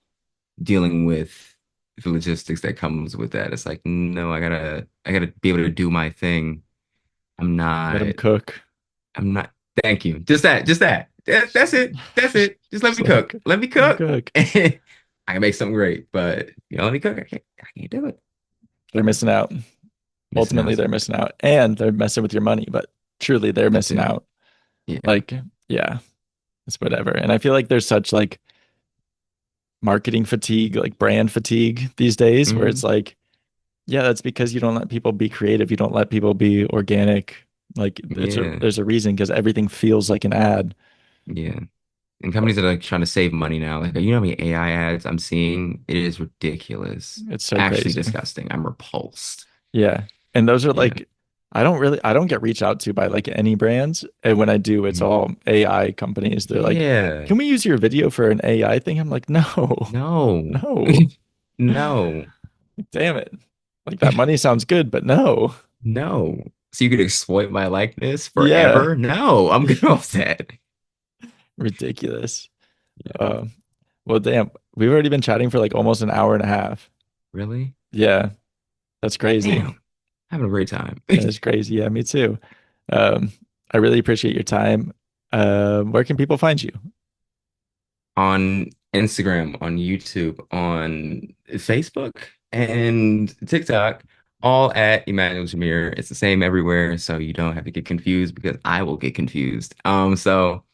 dealing with the logistics that comes with that. It's like, no, I gotta be able to do my thing. I'm Let them not cook. I'm not thank you. Just that, just that. That's it. That's it. Just let Just me let them cook. cook. Let me Let them cook. cook. I can make something great, but you know, let me cook. I can't do it. They're missing out. Missing Ultimately out so they're bad. missing out and they're messing with your money but truly they're That missing too. out. Yeah. Like yeah it's whatever and I feel like there's such like marketing fatigue like brand fatigue these days where it's Hmm. like yeah that's because you don't let people be creative you don't let people be organic like Yeah. there's a reason because everything feels like an ad. Yeah. And companies are like trying to save money now. Like, you know how many AI ads I'm seeing? It is ridiculous. It's so Actually crazy. disgusting. I'm repulsed. Yeah. And those are Yeah. like, I don't get reached out to by like any brands. And when I do, it's Mhm. all AI companies. They're like, Yeah. can we use your video for an AI thing? I'm like, no, No. no. No. Like, damn it. Like that money sounds good, but no. No. So you could exploit my likeness Yeah. forever? No, I'm good off that. Ridiculous. Yeah. Uh, well, damn. We've already been chatting for like almost an hour and a half. Really? Yeah. That's crazy. Damn. Having a great time. That's crazy. Yeah, me too. Um, I really appreciate your time. Where can people find you? On Instagram, on YouTube, on Facebook, and TikTok, all at Emmanuel Jamir. It's the same everywhere, so you don't have to get confused because I will get confused. So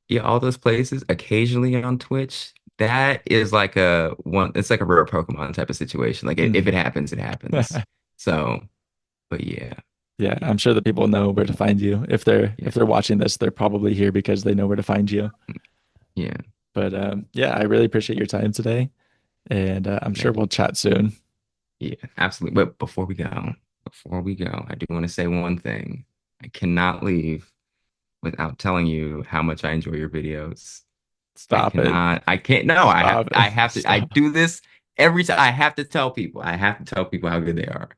yeah, all those places. Occasionally on Twitch. That is like a one. It's like a rare Pokemon type of situation. Like if it Mhm. happens, it happens. So, but yeah, Yeah, yeah, I'm sure that people know where to find you. yeah, If they're watching this, they're probably here because they know where to find you. yeah. But yeah, I really appreciate your time today, and I'm sure Thank you. we'll chat soon. Yeah, absolutely. But before we go, I do want to say one thing. I cannot leave without telling you how much I enjoy your videos. Stop it. I can't, no, Stop it. I have to, I Stop. do this every time. I have to tell people how good they are.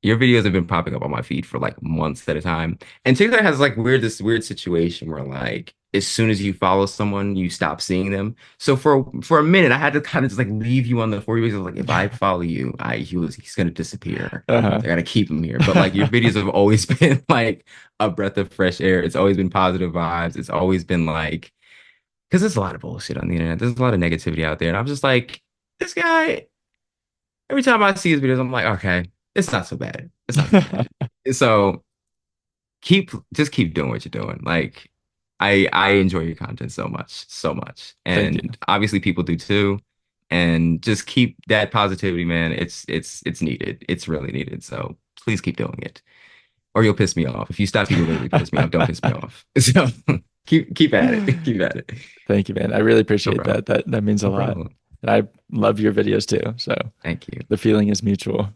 Your videos have been popping up on my feed for like months at a time. And TikTok has like this weird situation where like as soon as you follow someone, you stop seeing them. So for a minute, I had to kind of just like leave you on the for you because like if I follow you, he's gonna disappear. Uh-huh. So I gotta keep him here. But like your videos have always been like a breath of fresh air. It's always been positive vibes. It's always been like because there's a lot of bullshit on the internet. There's a lot of negativity out there. And I'm just like, this guy, every time I see his videos, I'm like, okay, it's not so bad. It's not so bad. So just keep doing what you're doing. Like I enjoy your content so much, so much. Thank And you. obviously people do too. And just keep that positivity, man. It's needed. It's really needed. So please keep doing it. Or you'll piss me off. If you stop, you will literally piss me off. Don't piss me off. So keep at it. Keep at it. Thank you, man. I really No appreciate problem. that. That means a No lot. problem. And I love your videos too. So Thank you. the feeling is mutual.